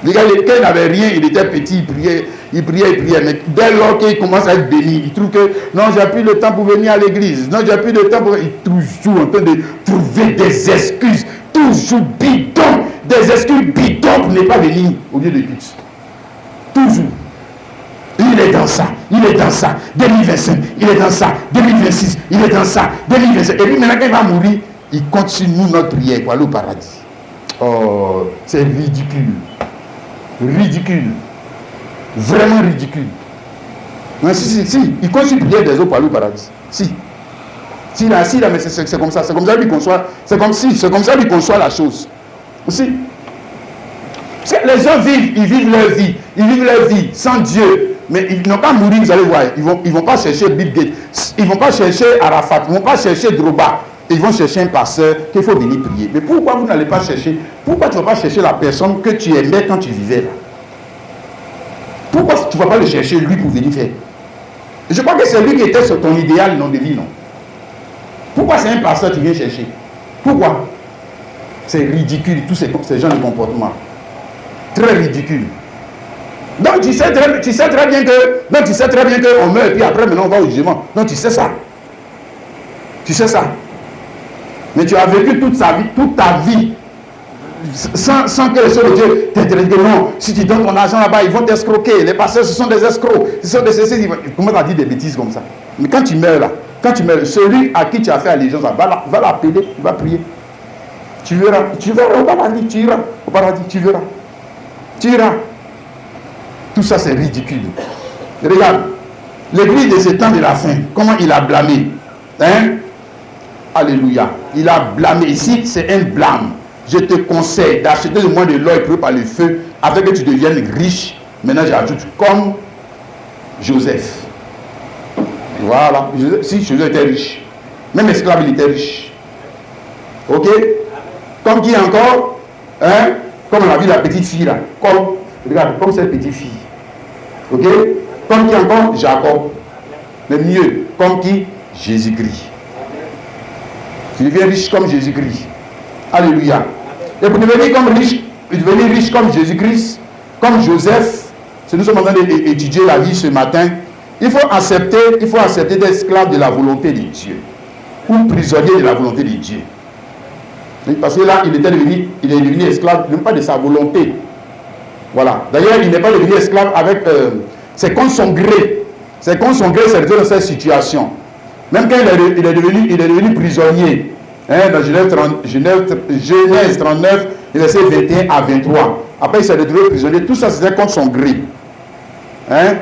Les gars, quand il n'avait rien, il était petit, il priait. Mais dès lors qu'il commence à être béni, il trouve que non, j'ai plus le temps pour venir à l'église. Non, j'ai plus le temps pour. Il est toujours en train de trouver des excuses. Toujours bidons. Des excuses bidons pour ne pas venir au lieu de culte. Toujours. Il est dans ça. 2025, il est dans ça. 2026, il est dans ça. 2027. Et puis maintenant, quand il va mourir, il continue notre prière pour aller au paradis. Oh, c'est ridicule. Ridicule. Vraiment ridicule. Non, si. Il continue de prier des autres pour aller au paradis. Si, mais c'est comme ça. C'est comme ça qu'il conçoit. C'est comme ça qu'il conçoit la chose. Aussi. Les gens vivent leur vie. Ils vivent leur vie sans Dieu. Mais ils n'ont pas mourir, vous allez voir. Ils vont pas chercher Bill Gates. Ils vont pas chercher Arafat. Ils vont pas chercher Drogba. Ils vont chercher un pasteur qu'il faut venir prier. Mais pourquoi vous n'allez pas chercher? Pourquoi tu ne vas pas chercher la personne que tu aimais quand tu vivais là? Pourquoi tu ne vas pas le chercher lui pour venir faire? Je crois que c'est lui qui était sur ton idéal non de vie, non? Pourquoi c'est un pasteur que tu viens chercher? Pourquoi? C'est ridicule, tous ces genres de comportements. Très ridicule. Donc tu sais très bien qu'on meurt et puis après maintenant on va au jugement. Donc tu sais ça. Mais tu as vécu toute ta vie sans que les choses de Dieu t'intéressent. Non, si tu donnes ton argent là-bas, ils vont t'escroquer. Les pasteurs, ce sont des escrocs. Ce sont des ceci. Comment tu as dit des bêtises comme ça? Mais quand tu meurs là, celui à qui tu as fait allégeance, va l'appeler, va prier. Tu verras au paradis, tu iras au paradis, tu iras. Tout ça c'est ridicule. Regarde, l'église de ce temps de la fin, comment il a blâmé. Hein? Alléluia. Il a blâmé. Ici, c'est un blâme. Je te conseille d'acheter de moi de l'or éprouvé par le feu afin que tu deviennes riche. Maintenant, j'ajoute comme Joseph. Voilà. Si Joseph était riche, même esclave, il était riche. Ok? Comme qui encore? Hein? Comme on a vu la petite fille là. Regarde, comme cette petite fille. Ok? Comme qui encore? Jacob. Mais mieux, comme qui? Jésus-Christ. Tu deviens riche comme Jésus-Christ. Alléluia. Et pour devenir riche comme Jésus-Christ, comme Joseph, si nous sommes en train d'étudier la vie ce matin, il faut accepter d'être esclave de la volonté de Dieu. Ou prisonnier de la volonté de Dieu. Parce que là, il est devenu esclave, non pas de sa volonté. Voilà. D'ailleurs, il n'est pas devenu esclave avec... c'est contre son gré. C'est contre son gré, c'est dans cette situation. Même quand il est devenu prisonnier, hein, dans Genèse 39, verset 21 à 23. Après, il s'est retrouvé prisonnier. Tout ça, c'était contre son gré. Hein?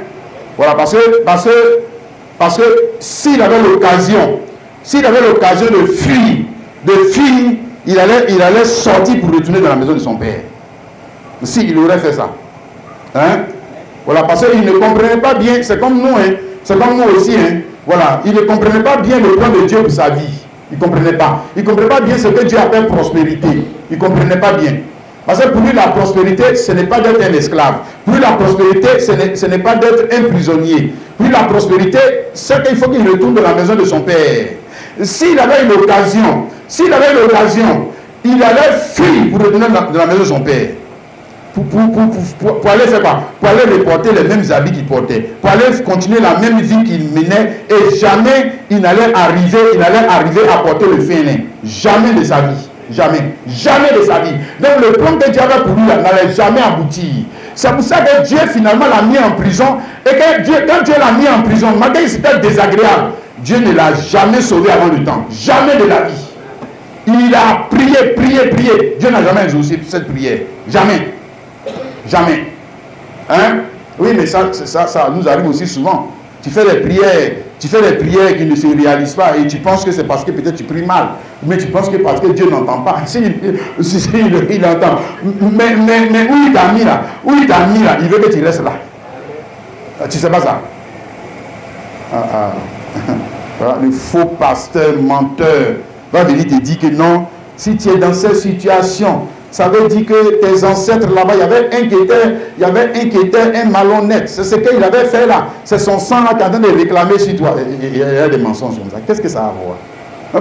Voilà, parce que s'il avait l'occasion de fuir, il allait sortir pour retourner dans la maison de son père. S'il aurait fait ça. Hein? Voilà, parce qu'ils ne comprenaient pas bien, c'est comme nous, hein, c'est comme nous aussi, hein. Voilà, ils ne comprenaient pas bien le plan de Dieu pour sa vie. Ils ne comprenaient pas. Ils ne comprenaient pas bien ce que Dieu appelle prospérité. Ils ne comprenaient pas bien. Parce que pour lui, la prospérité, ce n'est pas d'être un esclave. Pour lui, la prospérité, ce n'est pas d'être un prisonnier. Pour lui, la prospérité, c'est qu'il faut qu'il retourne de la maison de son père. S'il avait une occasion, il allait fuir pour retourner de la maison de son père. Pour aller faire quoi? Pour aller reporter les mêmes habits qu'il portait. Pour aller continuer la même vie qu'il menait. Et jamais il n'allait arriver à porter le fénin. Jamais de sa vie. Jamais. Jamais de sa vie. Donc le plan que Dieu avait pour lui n'allait jamais aboutir. C'est pour ça que Dieu finalement l'a mis en prison. Et quand Dieu l'a mis en prison, malgré que c'était désagréable, Dieu ne l'a jamais sauvé avant le temps. Jamais de la vie. Il a prié. Dieu n'a jamais exaucé cette prière. Jamais. Jamais. Hein? Oui, mais ça nous arrive aussi souvent. Tu fais des prières qui ne se réalisent pas et tu penses que c'est parce que peut-être tu pries mal. Mais tu penses que parce que Dieu n'entend pas. Si il entend. Mais où il t'a mis là, il veut que tu restes là. Tu sais pas ça? Voilà, le faux pasteur menteur va venir te dire que non, si tu es dans cette situation, ça veut dire que tes ancêtres là-bas, il y avait un qui était un malhonnête. C'est ce qu'il avait fait là. C'est son sang là qui est en train de réclamer sur toi. Il y a des mensonges comme ça. Qu'est-ce que ça a à voir?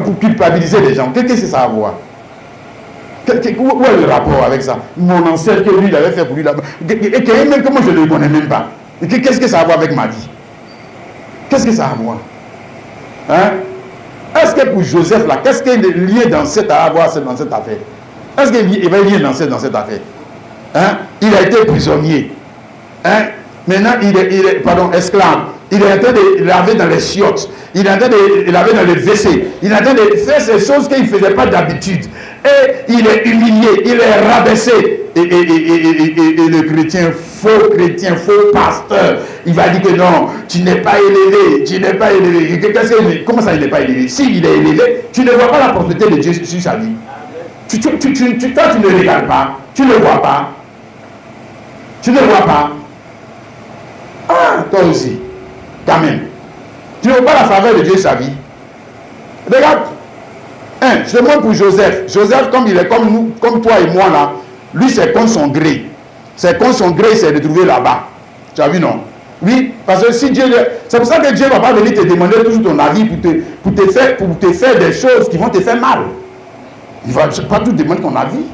Pour culpabiliser les gens, qu'est-ce que ça a à voir? Où est le rapport avec ça? Mon ancêtre que lui, il avait fait pour lui là-bas. Et même que moi, je ne le connais même pas. Qu'est-ce que ça a à voir avec ma vie? Qu'est-ce que ça a à voir? Hein? Est-ce que pour Joseph là, qu'est-ce que le lien d'ancêtre a à voir dans cette affaire? Est-ce qu'il va y avoir dans cette affaire? Hein? Il a été prisonnier. Hein? Maintenant, il est esclave. Il est en train de laver dans les chiottes. Il est en train de laver dans les WC. Il est en train de faire ces choses qu'il ne faisait pas d'habitude. Et il est humilié. Il est rabaissé. Et le chrétien, faux pasteur, il va dire que non, tu n'es pas élevé. Tu n'es pas élevé. Comment ça, il n'est pas élevé? S'il est élevé, tu ne vois pas la prospérité de Dieu sur sa vie. Toi, tu ne regardes pas. Tu ne vois pas. Tu ne vois pas. Ah, toi aussi. Quand même. Tu ne vois pas la faveur de Dieu sur sa vie. Regarde. Je demande pour Joseph. Joseph, comme il est comme nous, comme toi et moi là, lui c'est contre son gré. C'est contre son gré, il s'est retrouvé là-bas. Tu as vu, non? Oui, parce que si Dieu... C'est pour ça que Dieu ne va pas venir te demander toujours ton avis pour te faire des choses qui vont te faire mal. Il ne va pas tout demander ton avis.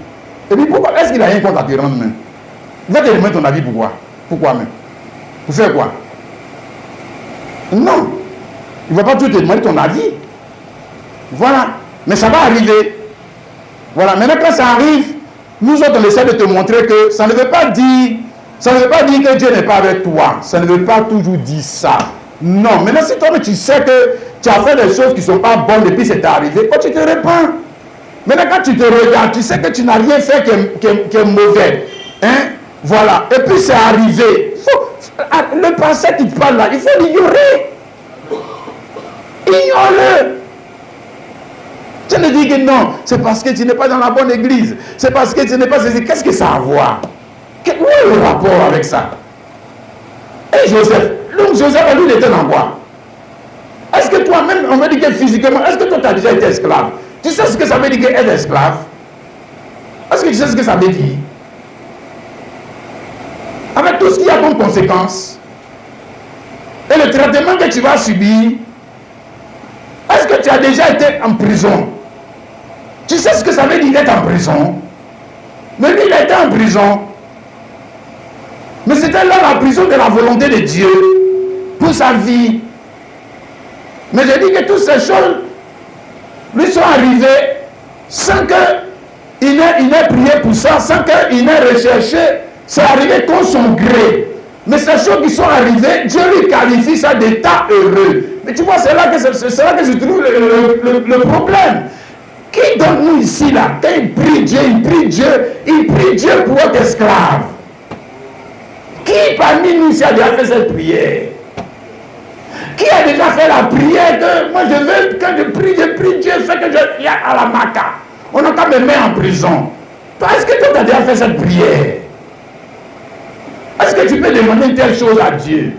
Et puis pourquoi? Est-ce qu'il a rien contre à te rendre même? Il va te demander ton avis pourquoi? Pourquoi même? Pour faire quoi? Non. Il ne va pas tout te demander ton avis. Voilà. Mais ça va arriver. Voilà. Maintenant quand ça arrive, nous autres on essaie de te montrer que ça ne veut pas dire que Dieu n'est pas avec toi. Ça ne veut pas toujours dire ça. Non. Maintenant si toi tu sais que tu as fait des choses qui ne sont pas bonnes depuis que c'est arrivé, quand tu te répands. Maintenant, quand tu te regardes, tu sais que tu n'as rien fait qui est mauvais. Hein? Voilà. Et puis c'est arrivé. Le passé qui te parle là, il faut l'ignorer. Ignore-le. Tu ne dis que non, c'est parce que tu n'es pas dans la bonne église. C'est parce que tu n'es pas ceci. Qu'est-ce que ça a à voir? Où est le rapport avec ça? Et Joseph, donc Joseph, lui, il était dans quoi? Est-ce que toi-même, on veut dire que physiquement, est-ce que toi, tu as déjà été esclave? Tu sais ce que ça veut dire être esclave? Est-ce que tu sais ce que ça veut dire? Avec tout ce qu'il y a comme conséquence. Et le traitement que tu vas subir. Est-ce que tu as déjà été en prison? Tu sais ce que ça veut dire être en prison? Mais lui, il a été en prison. Mais c'était là la prison de la volonté de Dieu. Pour sa vie. Mais je dis que toutes ces choses lui sont arrivées sans qu'il n'ait prié pour ça, sans qu'il n'ait recherché. C'est arrivé contre son gré. Mais ces choses qui sont arrivées, Dieu lui qualifie ça d'état heureux. Mais tu vois, c'est là que se trouve le problème. Qui d'entre nous ici, là, quand il prie Dieu pour être esclave? Qui parmi nous ici a déjà fait cette prière? Qui a déjà fait la prière que moi je veux, quand je prie Dieu, fait que je viens à la maca. On n'a qu'à me mettre en prison. Est-ce que toi tu as déjà fait cette prière? Est-ce que tu peux demander une telle chose à Dieu?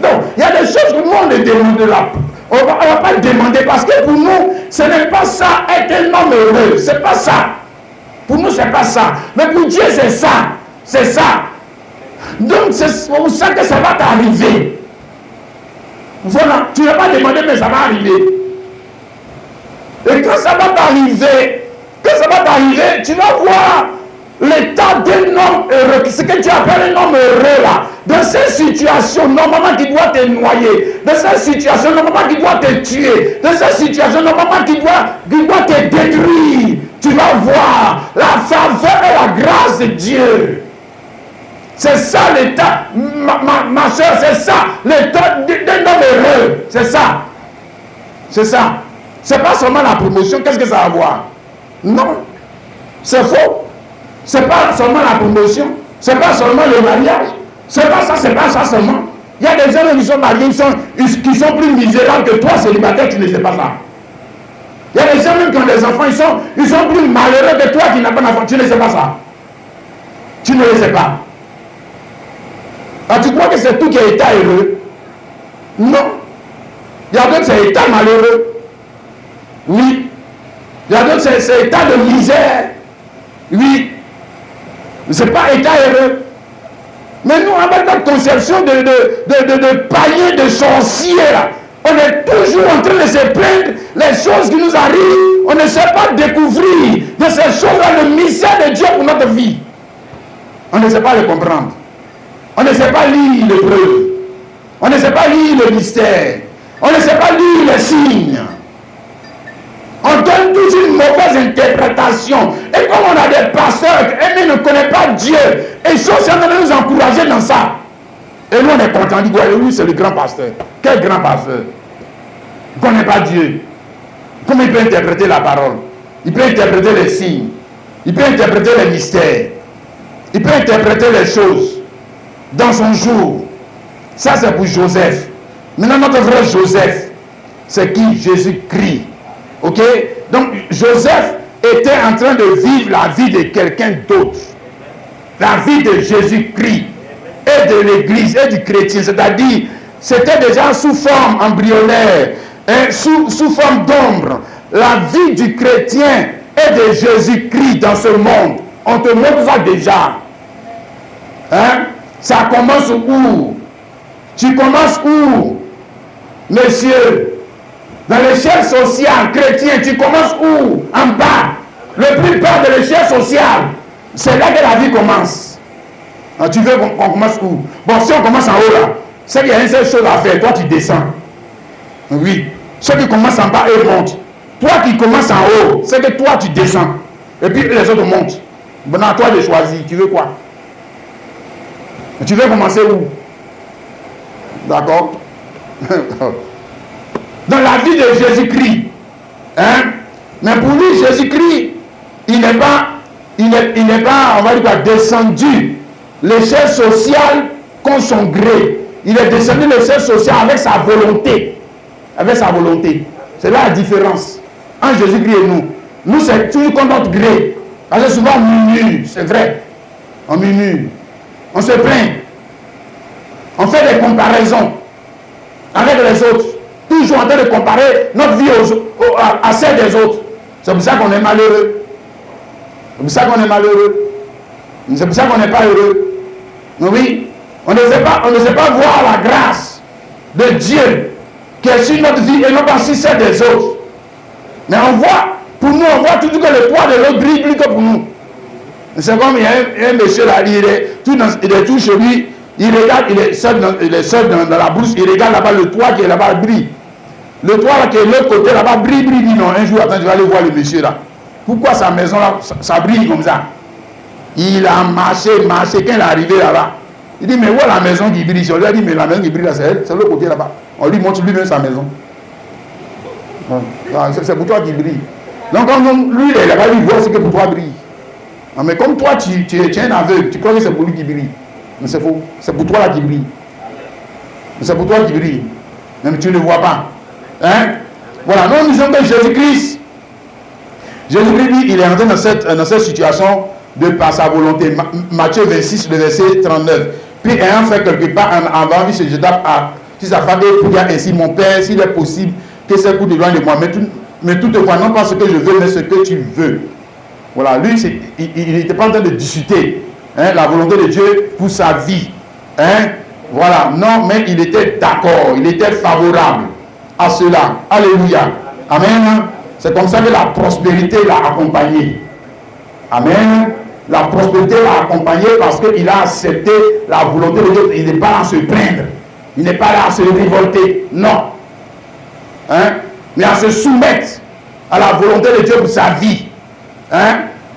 Donc, il y a des choses que nous, on ne demandera pas. On ne va pas demander parce que pour nous, ce n'est pas ça, être un homme heureux. Ce n'est pas ça. Pour nous, ce n'est pas ça. Mais pour Dieu, c'est ça. C'est ça. Donc, c'est pour ça que ça va t'arriver. Voilà. Tu ne vas pas demander, mais ça va arriver. Et quand ça va t'arriver, tu vas voir l'état d'un homme heureux, ce que tu appelles un homme heureux là. Dans cette situation, normalement qui doit te noyer, dans cette situation, normalement qui doit te tuer, dans cette situation, normalement qui doit te détruire, tu vas voir la faveur et la grâce de Dieu. C'est ça l'état, ma soeur, c'est ça l'état d'un homme heureux. C'est ça. C'est ça. C'est pas seulement la promotion, qu'est-ce que ça va avoir? Non. C'est faux. C'est pas seulement la promotion, c'est pas seulement le mariage, c'est pas ça seulement. Il y a des gens qui sont mariés, qui sont plus misérables que toi, célibataire, tu ne sais pas ça. Il y a des gens même qui ont des enfants, ils sont plus malheureux que toi qui n'as pas d'enfant, tu ne sais pas ça. Tu ne le sais pas. Alors tu crois que c'est tout qui est état heureux? Non. Il y a d'autres, c'est état malheureux. Oui. Il y a d'autres, c'est état de misère. Oui. Ce n'est pas état heureux. Mais nous, avec notre conception de païens, de sorciers, là, on est toujours en train de se plaindre les choses qui nous arrivent. On ne sait pas découvrir de ces choses-là le mystère de Dieu pour notre vie. On ne sait pas le comprendre. On ne sait pas lire les preuves. On ne sait pas lire le mystère. On ne sait pas lire les signes. On donne toujours une mauvaise interprétation. Et comme on a des pasteurs qui ne connaissent pas Dieu, et ils sont en train de nous encourager dans ça. Et nous on est contents, on dit, ouais, lui c'est le grand pasteur. Quel grand pasteur? Il ne connaît pas Dieu. Comment il peut interpréter la parole? Il peut interpréter les signes. Il peut interpréter les mystères. Il peut interpréter les choses dans son jour. Ça c'est pour Joseph. Maintenant notre frère Joseph, c'est qui? Jésus-Christ. Ok? Donc Joseph était en train de vivre la vie de quelqu'un d'autre. La vie de Jésus-Christ et de l'Église et du chrétien. C'est-à-dire, c'était déjà sous forme embryonnaire, hein, sous forme d'ombre. La vie du chrétien et de Jésus-Christ dans ce monde. On te montre ça déjà. Hein? Ça commence où? Tu commences où? Monsieur? Dans l'échelle sociale chrétienne, tu commences où? En bas. Le plus bas de l'échelle sociale. C'est là que la vie commence. Alors, tu veux qu'on commence où? Bon, si on commence en haut là, c'est qu'il y a une seule chose à faire. Toi, tu descends. Oui. Ceux qui commencent en bas, eux montent. Toi qui commences en haut, c'est que toi, tu descends. Et puis les autres montent. Bon, à toi de choisir. Tu veux quoi? Tu veux commencer où? D'accord? Dans la vie de Jésus-Christ. Hein? Mais pour lui, Jésus-Christ, il n'est pas, on va dire quoi, descendu l'échelle sociale contre son gré. Il est descendu l'échelle sociale avec sa volonté. Avec sa volonté. C'est là la différence. Entre Jésus-Christ et nous. Nous, c'est toujours contre notre gré. Parce que souvent, on murmure, c'est vrai. On murmure. On se plaint. On fait des comparaisons avec les autres. Toujours en train de comparer notre vie à celle des autres. C'est pour ça qu'on est malheureux. C'est pour ça qu'on est malheureux. C'est pour ça qu'on n'est pas heureux. Oui, on ne sait pas voir la grâce de Dieu qui est sur notre vie et non pas sur celle des autres. Mais on voit, pour nous, on voit toujours que le poids de l'autre brille plus que pour nous. C'est comme il y a un monsieur là, il est tout chez lui, il regarde, il est seul dans la brousse, il regarde là-bas le toit qui est là-bas brille. Le toit là qui est de l'autre côté là-bas brille. Il dit non, un jour, attends, je vais aller voir le monsieur là. Pourquoi sa maison là, ça brille comme ça? Il a marché, quand il est arrivé là-bas. Il dit, mais où est la maison qui brille? On lui a dit, mais la maison qui brille là, c'est l'autre côté là-bas. On lui montre lui-même sa maison. C'est pour toi qui brille. Donc, quand lui, il est là-bas, il voit ce que pour toi brille. Non, mais comme toi, tu es un aveugle, tu crois que c'est pour lui qui brille. Mais c'est faux. C'est pour toi là qui brille. C'est pour toi qui brille. Même tu ne le vois pas. Hein? Voilà, nous disons que Jésus-Christ, lui, il est entré dans cette situation de par sa volonté. Matthieu 26, le verset 39. Puis ayant fait quelque part en avant, il se jeta sur sa femme et pria ainsi, mon Père, s'il est possible que ces coups d'éloigne de moi. Mais toutefois, non pas ce que je veux, mais ce que tu veux. Voilà, lui, il n'était pas en train de discuter la volonté de Dieu pour sa vie. Voilà, non, mais il était d'accord, il était favorable à cela. Alléluia. Amen. C'est comme ça que la prospérité l'a accompagné. Amen. La prospérité l'a accompagné parce qu'il a accepté la volonté de Dieu. Il n'est pas là à se plaindre. Il n'est pas là à se révolter. Non. Mais à se soumettre à la volonté de Dieu pour sa vie.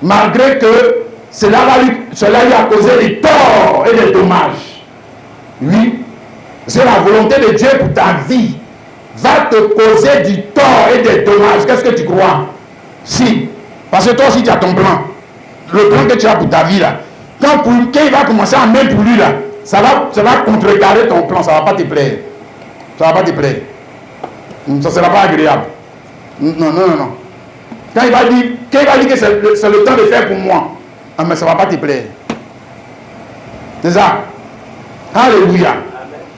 Malgré que cela lui a causé des torts et des dommages. Oui. C'est la volonté de Dieu pour ta vie. Va te causer du tort et des dommages. Qu'est-ce que tu crois? Si. Parce que toi aussi tu as ton plan. Le plan que tu as pour ta vie là. Quand il va commencer à mettre pour lui là, ça va contrecarrer ton plan. Ça ne va pas te plaire. Ça ne va pas te plaire. Ça ne sera pas agréable. Non. Quand il va dire que c'est le temps de faire pour moi, mais ça ne va pas te plaire. C'est ça. Alléluia.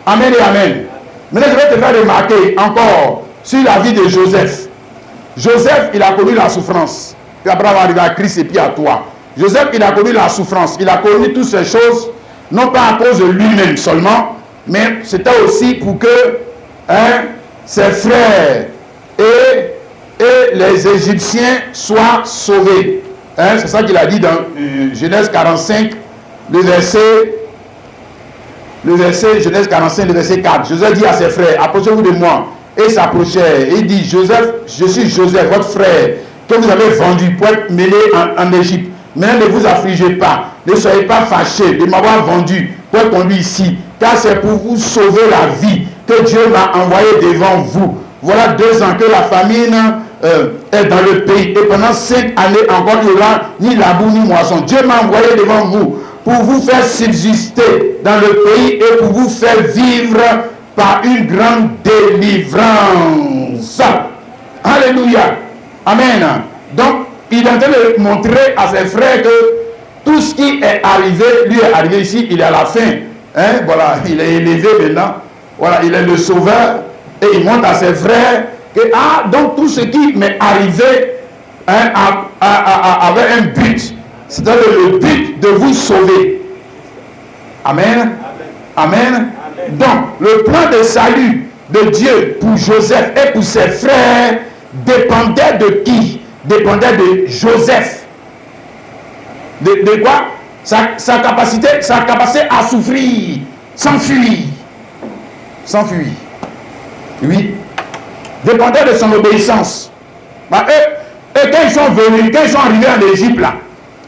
Amen et amen. Maintenant, je vais te faire remarquer encore sur la vie de Joseph. Joseph, il a connu la souffrance. Puis après avoir arrivé à Christ et puis à toi. Joseph, il a connu la souffrance. Il a connu toutes ces choses, non pas à cause de lui-même seulement, mais c'était aussi pour que ses frères et les Égyptiens soient sauvés. C'est ça qu'il a dit dans Genèse 45, Genèse 45, le verset 4. Joseph dit à ses frères, approchez-vous de moi. Et ils s'approchèrent. Et il dit, Joseph, je suis Joseph, votre frère, que vous avez vendu pour être mêlé en Égypte. Maintenant, ne vous affligez pas. Ne soyez pas fâchés de m'avoir vendu pour être conduit ici. Car c'est pour vous sauver la vie que Dieu m'a envoyé devant vous. Voilà 2 ans que la famine est dans le pays. Et pendant 5 années encore, il n'y aura ni labour ni moisson. Dieu m'a envoyé devant vous pour vous faire subsister dans le pays et pour vous faire vivre par une grande délivrance. Alléluia. Amen. Donc, il est en train de montrer à ses frères que tout ce qui est arrivé, lui est arrivé ici, il est à la fin. Voilà, il est élevé maintenant. Voilà, il est le sauveur. Et il montre à ses frères que, donc tout ce qui m'est arrivé avait un but. C'est-à-dire le but de vous sauver. Amen. Amen. Donc, le plan de salut de Dieu pour Joseph et pour ses frères dépendait de qui? Dépendait de Joseph. De quoi? Sa capacité à souffrir, s'enfuir. S'enfuir. Oui. Dépendait de son obéissance. Et quand ils sont venus, quand ils sont arrivés en Égypte là,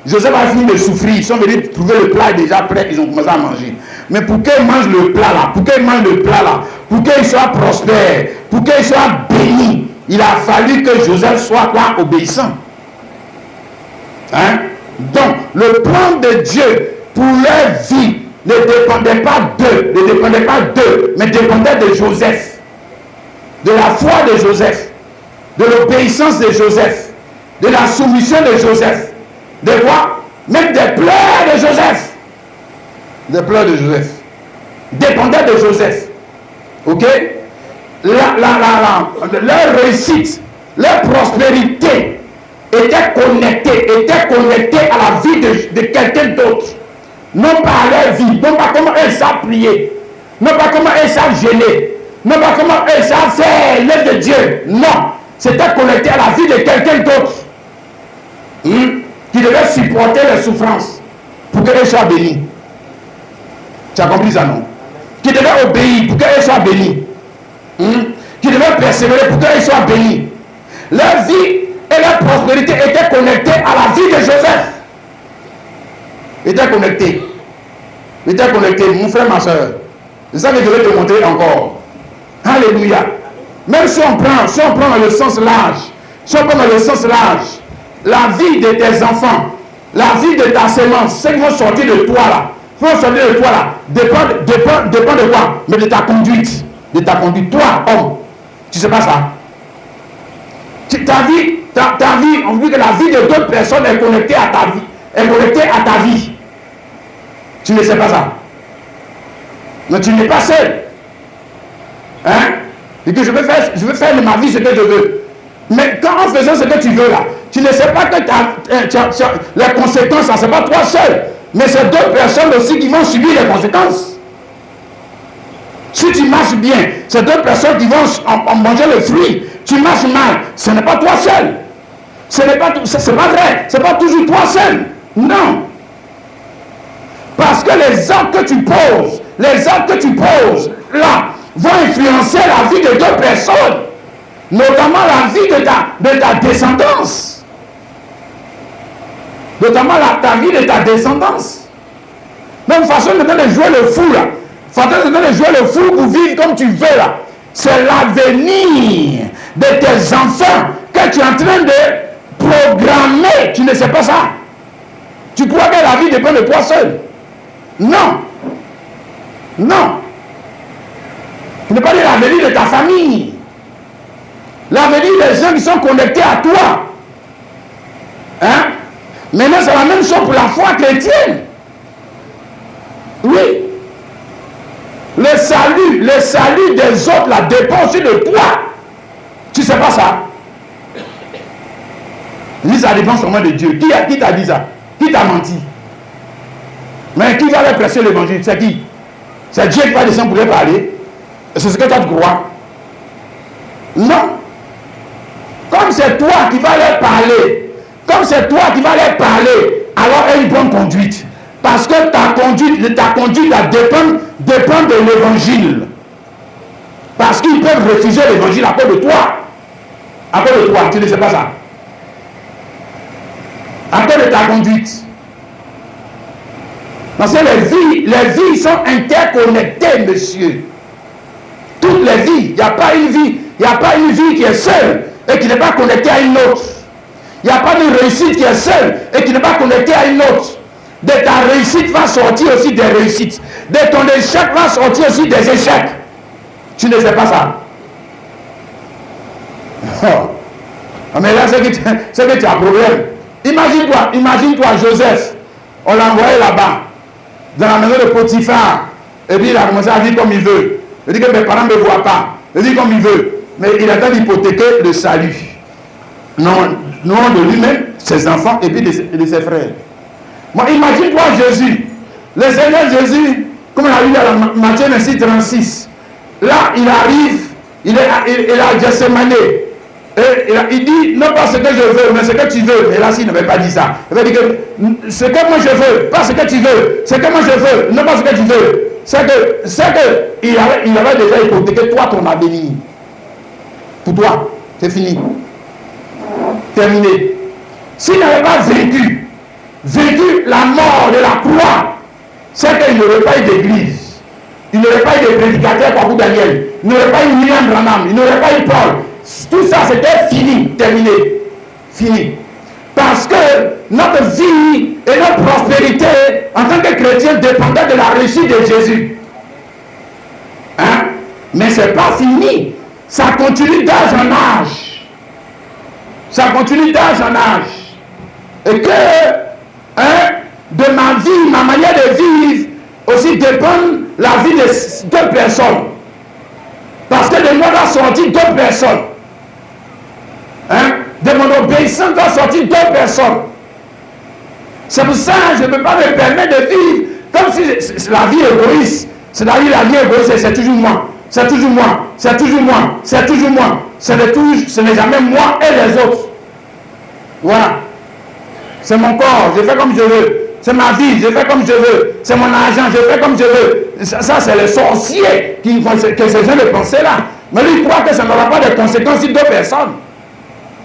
Joseph a fini de souffrir. Ils sont venus trouver le plat déjà prêt, ils ont commencé à manger. Mais pour qu'ils mangent le plat là, pour qu'ils soient prospères, pour qu'ils soient bénis, il a fallu que Joseph soit quoi? Obéissant. Donc, le plan de Dieu pour leur vie ne dépendait pas d'eux, mais dépendait de Joseph. De la foi de Joseph, de l'obéissance de Joseph, de la soumission de Joseph. De quoi? Même des pleurs de Joseph. Des pleurs de Joseph. Dépendait de Joseph. Ok? Leur réussite, leur prospérité était connectée à la vie de quelqu'un d'autre. Non pas à leur vie, non pas comment elles savent prier, non pas comment elles savent gêner, non pas comment elles savent faire l'œuvre de Dieu. Non, c'était connecté à la vie de quelqu'un d'autre. Qui devait supporter les souffrances pour qu'elle soit bénie. Tu as compris ça, non? Qui devait obéir pour qu'elle soit bénie. Qui devait persévérer pour qu'elle soit bénie. Leur vie et leur prospérité étaient connectées à la vie de Joseph. Étaient connectés. Mon frère, ma soeur. C'est ça que je vais te montrer encore. Alléluia. Même si on prend dans le sens large, la vie de tes enfants, la vie de ta sémence, ceux qui vont sortir de toi là, dépend de quoi? Mais de ta conduite. Toi, homme, tu sais pas ça. Ta vie, on dit que la vie de d'autres personnes est connectée à ta vie. est connecté à ta vie. Tu ne sais pas ça. Mais tu n'es pas seul. Hein? Et que je veux faire de ma vie ce que je veux. Mais quand en faisant ce que tu veux là, tu ne sais pas que les conséquences, ce n'est pas toi seul. Mais c'est d'autres personnes aussi qui vont subir les conséquences. Si tu marches bien, c'est d'autres personnes qui vont en manger le fruit. Tu marches mal, ce n'est pas toi seul. Ce n'est pas, c'est pas vrai. Ce n'est pas toujours toi seul. Non. Parce que les actes que tu poses, là, vont influencer la vie de d'autres personnes. Notamment la vie de ta descendance. Notamment ta vie de ta descendance. Même façon de jouer le fou là. Façon de jouer le fou pour vivre comme tu veux là. C'est l'avenir de tes enfants que tu es en train de programmer. Tu ne sais pas ça. Tu crois que la vie dépend de toi seul. Non. Non. Ce n'est pas l'avenir de ta famille. L'avenir des gens qui sont connectés à toi. Hein? Maintenant, c'est la même chose pour la foi chrétienne. Oui. Le salut des autres là dépend aussi de toi. Tu ne sais pas ça? Ni ça dépend seulement de Dieu. Qui t'a dit ça? Qui t'a menti? Mais qui va leur prêcher l'évangile? C'est qui? C'est Dieu qui va descendre pour leur parler. C'est ce que toi tu crois? Non. Comme c'est toi qui vas leur parler, alors aie une bonne conduite. Parce que ta conduite dépend de l'évangile. Parce qu'ils peuvent refuser l'évangile à cause de toi. À cause de toi, tu ne sais pas ça. À cause de ta conduite. Parce que les vies sont interconnectées, monsieur. Toutes les vies. Il n'y a pas une vie qui est seule et qui n'est pas connectée à une autre. Il n'y a pas de réussite qui est seule et qui n'est pas connectée à une autre. De ta réussite va sortir aussi des réussites. De ton échec va sortir aussi des échecs. Tu ne sais pas ça. Oh. Mais là, c'est que tu as un problème. Imagine-toi Joseph. On l'a envoyé là-bas, dans la maison de Potiphar. Et puis il a commencé à vivre comme il veut. Il dit que mes parents ne me voient pas. Il dit comme il veut. Mais il a d'hypothéquer le salut. Non de lui-même, ses enfants et puis de ses frères. Moi, imagine-toi Jésus. Le Seigneur Jésus, comme on a lu dans Matthieu 36. Là, il arrive, il a Gethsemane. Et il dit, non pas ce que je veux, mais ce que tu veux. Et là, s'il ne veut pas dire ça, il va dire que ce que moi je veux, pas ce que tu veux. Ce que moi je veux, non pas ce que tu veux. C'est que il avait déjà hypothéqué toi ton avenir. Pour toi, c'est fini. Terminé. S'il n'avait pas vécu la mort de la croix, c'est qu'il n'aurait pas eu d'église. Il n'aurait pas eu de prédicateur comme Daniel. Il n'aurait pas eu William Branham. Il n'aurait pas eu Paul. Tout ça, c'était fini, terminé. Fini. Parce que notre vie et notre prospérité en tant que chrétien dépendait de la réussite de Jésus. Hein? Mais ce n'est pas fini. Ça continue d'âge en âge. Ça continue d'âge en âge. Et que de ma vie, ma manière de vivre aussi dépend la vie de d'autres personnes. Parce que de moi va sortir d'autres personnes. Hein? De mon obéissance va sortir d'autres personnes. C'est pour ça que je ne peux pas me permettre de vivre comme si la vie égoïste. C'est-à-dire la vie égoïste, c'est toujours moi. C'est toujours moi. C'est toujours moi. C'est toujours moi. Ce n'est jamais moi et les autres. Voilà. C'est mon corps, je fais comme je veux. C'est ma vie, je fais comme je veux. C'est mon argent, je fais comme je veux. Ça c'est les sorciers qui que ces gens de penser là. Mais lui, il croit que ça n'aura pas de conséquences sur d'autres personnes.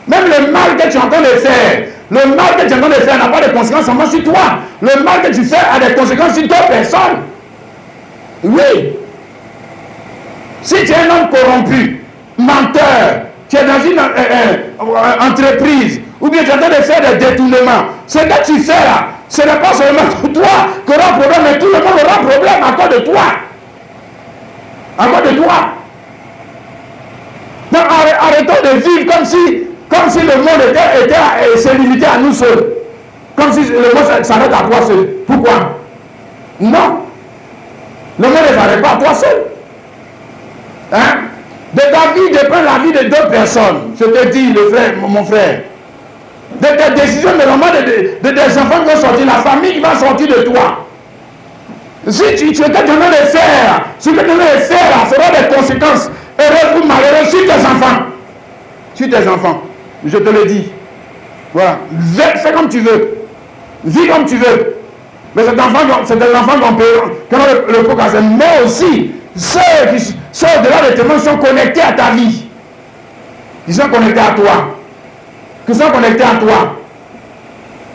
Même le mal que tu es en train de faire, n'a pas de conséquences seulement sur toi. Le mal que tu fais a des conséquences sur d'autres personnes. Oui. Si tu es un homme corrompu, menteur, tu es dans une entreprise, ou bien tu es en train de faire des détournements, ce que tu fais là, ce n'est pas seulement toi qui aura problème, mais tout le monde aura problème à cause de toi. À cause de toi. Donc arrêtons de vivre comme si le monde se limitait à nous seuls. Comme si le monde s'arrête à toi seul. Pourquoi? Non. Le monde ne s'arrête pas à toi seul. Hein? De ta vie dépend la vie de d'autres personnes. Je te dis, le frère, mon frère. De tes décisions, mais normalement de tes enfants qui vont sortir, la famille qui va sortir de toi. Si tu es en train de faire, ce que tu es en train de faire, ça aura des conséquences heureuses ou malheureuses sur tes enfants. Sur tes enfants. Je te le dis. Voilà. Fais comme tu veux. Vis comme tu veux. Mais c'est des enfants qui ont le programme. Mais aussi, ceux au-delà de tes mains sont connectés à ta vie. Ils sont connectés à toi. Qui sont connectés à toi.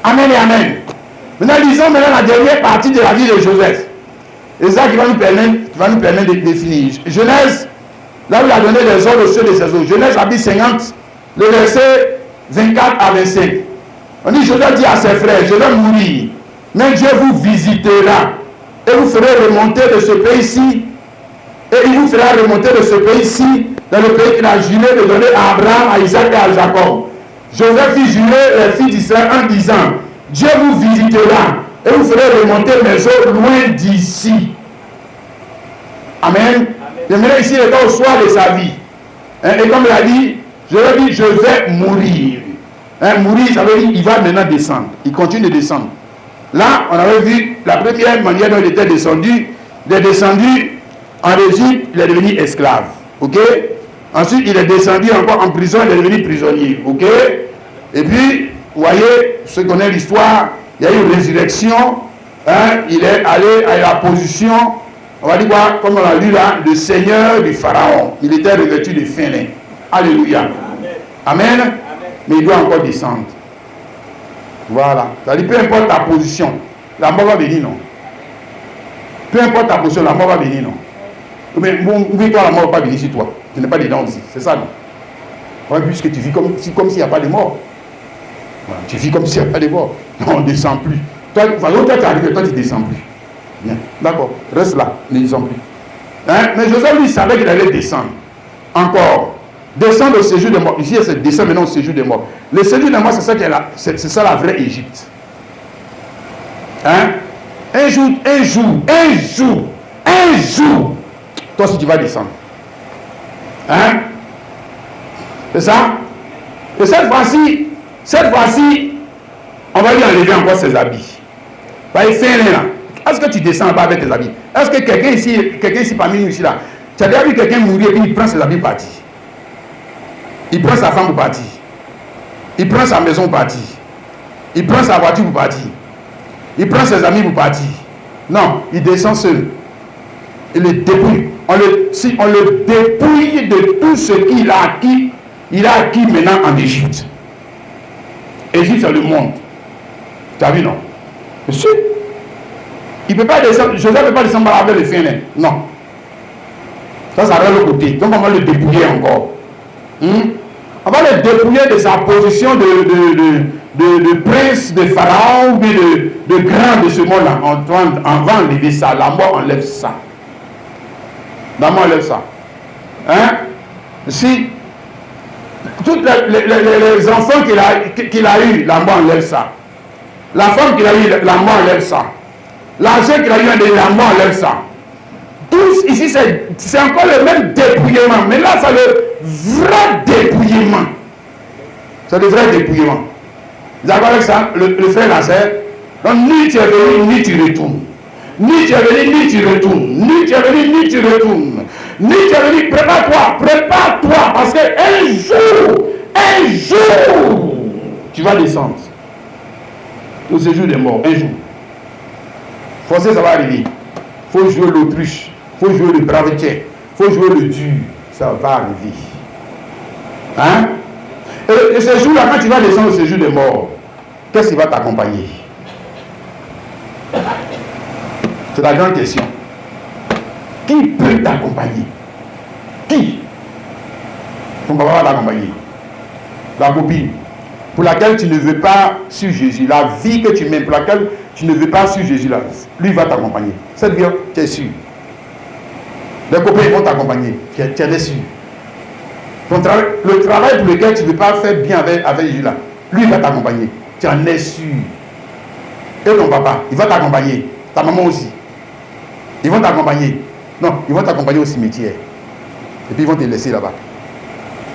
Amen et amen. Maintenant, lisons maintenant la dernière partie de la vie de Joseph. Et ça qui va nous permettre de définir. Genèse, là où il a donné les ordres aux cieux de ses eaux. Genèse chapitre 50, le verset 24 à 25. On dit, Joseph dit à ses frères, je vais mourir, mais Dieu vous visitera et vous ferez remonter de ce pays-ci, et il vous fera remonter de ce pays-ci, dans le pays qu'il a juré de donner à Abraham, à Isaac et à Jacob. Joseph fit jurer les fils d'Israël en disant, Dieu vous visitera et vous ferez remonter mes eaux loin d'ici. Amen. J'aimerais ici le temps au soir de sa vie. Et comme il a dit, je lui ai dit, je vais mourir. Mourir, ça veut dire qu'il va maintenant descendre. Il continue de descendre. Là, on avait vu la première manière dont il était descendu. Il est descendu en Égypte, il est devenu esclave. Ok? Ensuite, il est descendu encore en prison, il est devenu prisonnier. Ok? Et puis, vous voyez, ceux qui connaissent l'histoire, il y a eu une résurrection. Il est allé à la position, on va dire quoi, comme on l'a lu là, de seigneur du pharaon. Il était revêtu de fin lin. Alléluia. Amen. Amen. Mais il doit encore descendre. Voilà. C'est-à-dire, peu importe ta position, la mort va venir, non? Peu importe ta position, la mort va venir, non? Mais oublie toi, la mort ne va pas venir sur toi. Tu n'es pas dedans aussi. C'est ça, non? Ouais, puisque tu vis comme s'il n'y a pas de mort. Voilà. Tu vis comme s'il n'y a pas de mort. Non, on ne descend plus. Toi, tu arrives, toi, tu ne descends plus. Bien. D'accord. Reste là. Ne descends plus. Mais Joseph, lui, savait qu'il allait descendre. Encore. Descendre au séjour des morts. Ici, c'est descendre maintenant au séjour des morts. Le séjour des morts, c'est ça la vraie Égypte. Un jour, toi aussi tu vas descendre. C'est ça? Et cette fois-ci, on va lui enlever encore ses habits. Il fait rien là. Est-ce que tu descends pas avec tes habits? Est-ce que quelqu'un ici parmi nous ici là, tu as déjà vu quelqu'un mourir et puis il prend ses habits partir? Il prend sa femme pour partir. Il prend sa maison pour partir. Il prend sa voiture pour partir. Il prend ses amis pour partir. Non, il descend seul. Il le dépouille. On le dépouille de tout ce qu'il a acquis. Il a acquis maintenant en Égypte. Égypte, c'est le monde. Tu as vu, non? Monsieur, il ne peut pas descendre. Joseph ne peut pas descendre avec le fin. Non. Ça va de l'autre côté. Donc, on va le dépouiller encore. On va le dépouiller de sa position de prince, de pharaon, ou de grand de ce monde-là. On va enlever ça. La mort enlève ça. La mort enlève ça. Si tous les enfants qu'il a eu, la mort enlève ça. La femme qu'il a eu, la mort enlève ça. L'argent qu'il a eu, la mort enlève ça. Tous ici, c'est encore le même dépouillement. Mais là, c'est le vrai dépouillement. C'est le vrai dépouillement. Vous avez avec ça, le frère et la sœur. Donc, ni tu es venu, ni tu retournes. Ni tu es venu, ni tu retournes. Ni tu es venu, ni tu retournes. Ni tu es venu, prépare-toi. Parce qu'un jour, tu vas descendre. Au séjour des morts, un jour. Forcément, ça va arriver. Il faut jouer l'autruche. Il faut jouer le bravetier. Il faut jouer le dur. Ça va arriver. Et ce jour-là, quand tu vas descendre au séjour des morts, qu'est-ce qui va t'accompagner? C'est la grande question. Qui peut t'accompagner? Qui? Ton papa va t'accompagner. La copine pour laquelle tu ne veux pas suivre Jésus, la vie que tu mènes pour laquelle tu ne veux pas suivre Jésus, là, lui va t'accompagner. Cette vie, tu es sûr. Les copains vont t'accompagner. Tu es sûr. Le travail pour lequel tu ne veux pas faire bien avec Jésus, là, lui va t'accompagner. Tu en es sûr. Et ton papa, il va t'accompagner. Ta maman aussi. Ils vont t'accompagner. Non, ils vont t'accompagner au cimetière. Et puis ils vont te laisser là-bas.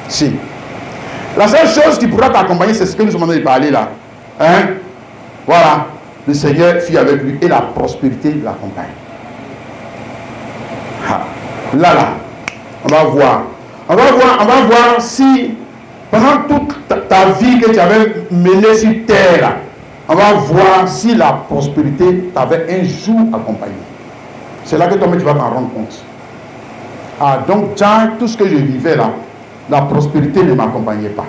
Si. La seule chose qui pourra t'accompagner, c'est ce que nous sommes en train de parler là. Hein? Voilà. Le Seigneur fut avec lui et la prospérité l'accompagne. Là, on va voir. On va voir si pendant toute ta vie que tu avais menée sur terre, là, on va voir si la prospérité t'avait un jour accompagné. C'est là que toi-même tu vas t'en rendre compte. Ah, donc, tiens, tout ce que je vivais là, la prospérité ne m'accompagnait pas.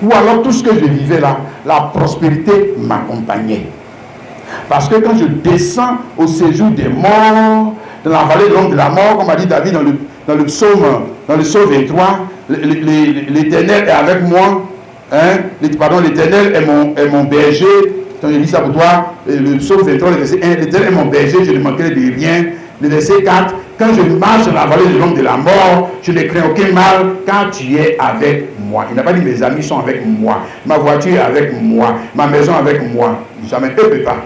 Ou alors tout ce que je vivais là, la prospérité m'accompagnait. Parce que quand je descends au séjour des morts, dans la vallée de l'ombre de la mort, comme a dit David dans le psaume 23, l'Éternel est avec moi. Hein? L'Éternel est mon berger. Quand je lis ça pour toi, le psaume 23, le verset 1, l'Éternel est mon berger, je ne manquerai de rien. Le verset 4, quand je marche dans la vallée de l'ombre de la mort, je ne crains aucun mal, car tu es avec moi. Il n'a pas dit mes amis sont avec moi, ma voiture est avec moi, ma maison est avec moi. Jamais, eux ne peuvent pas.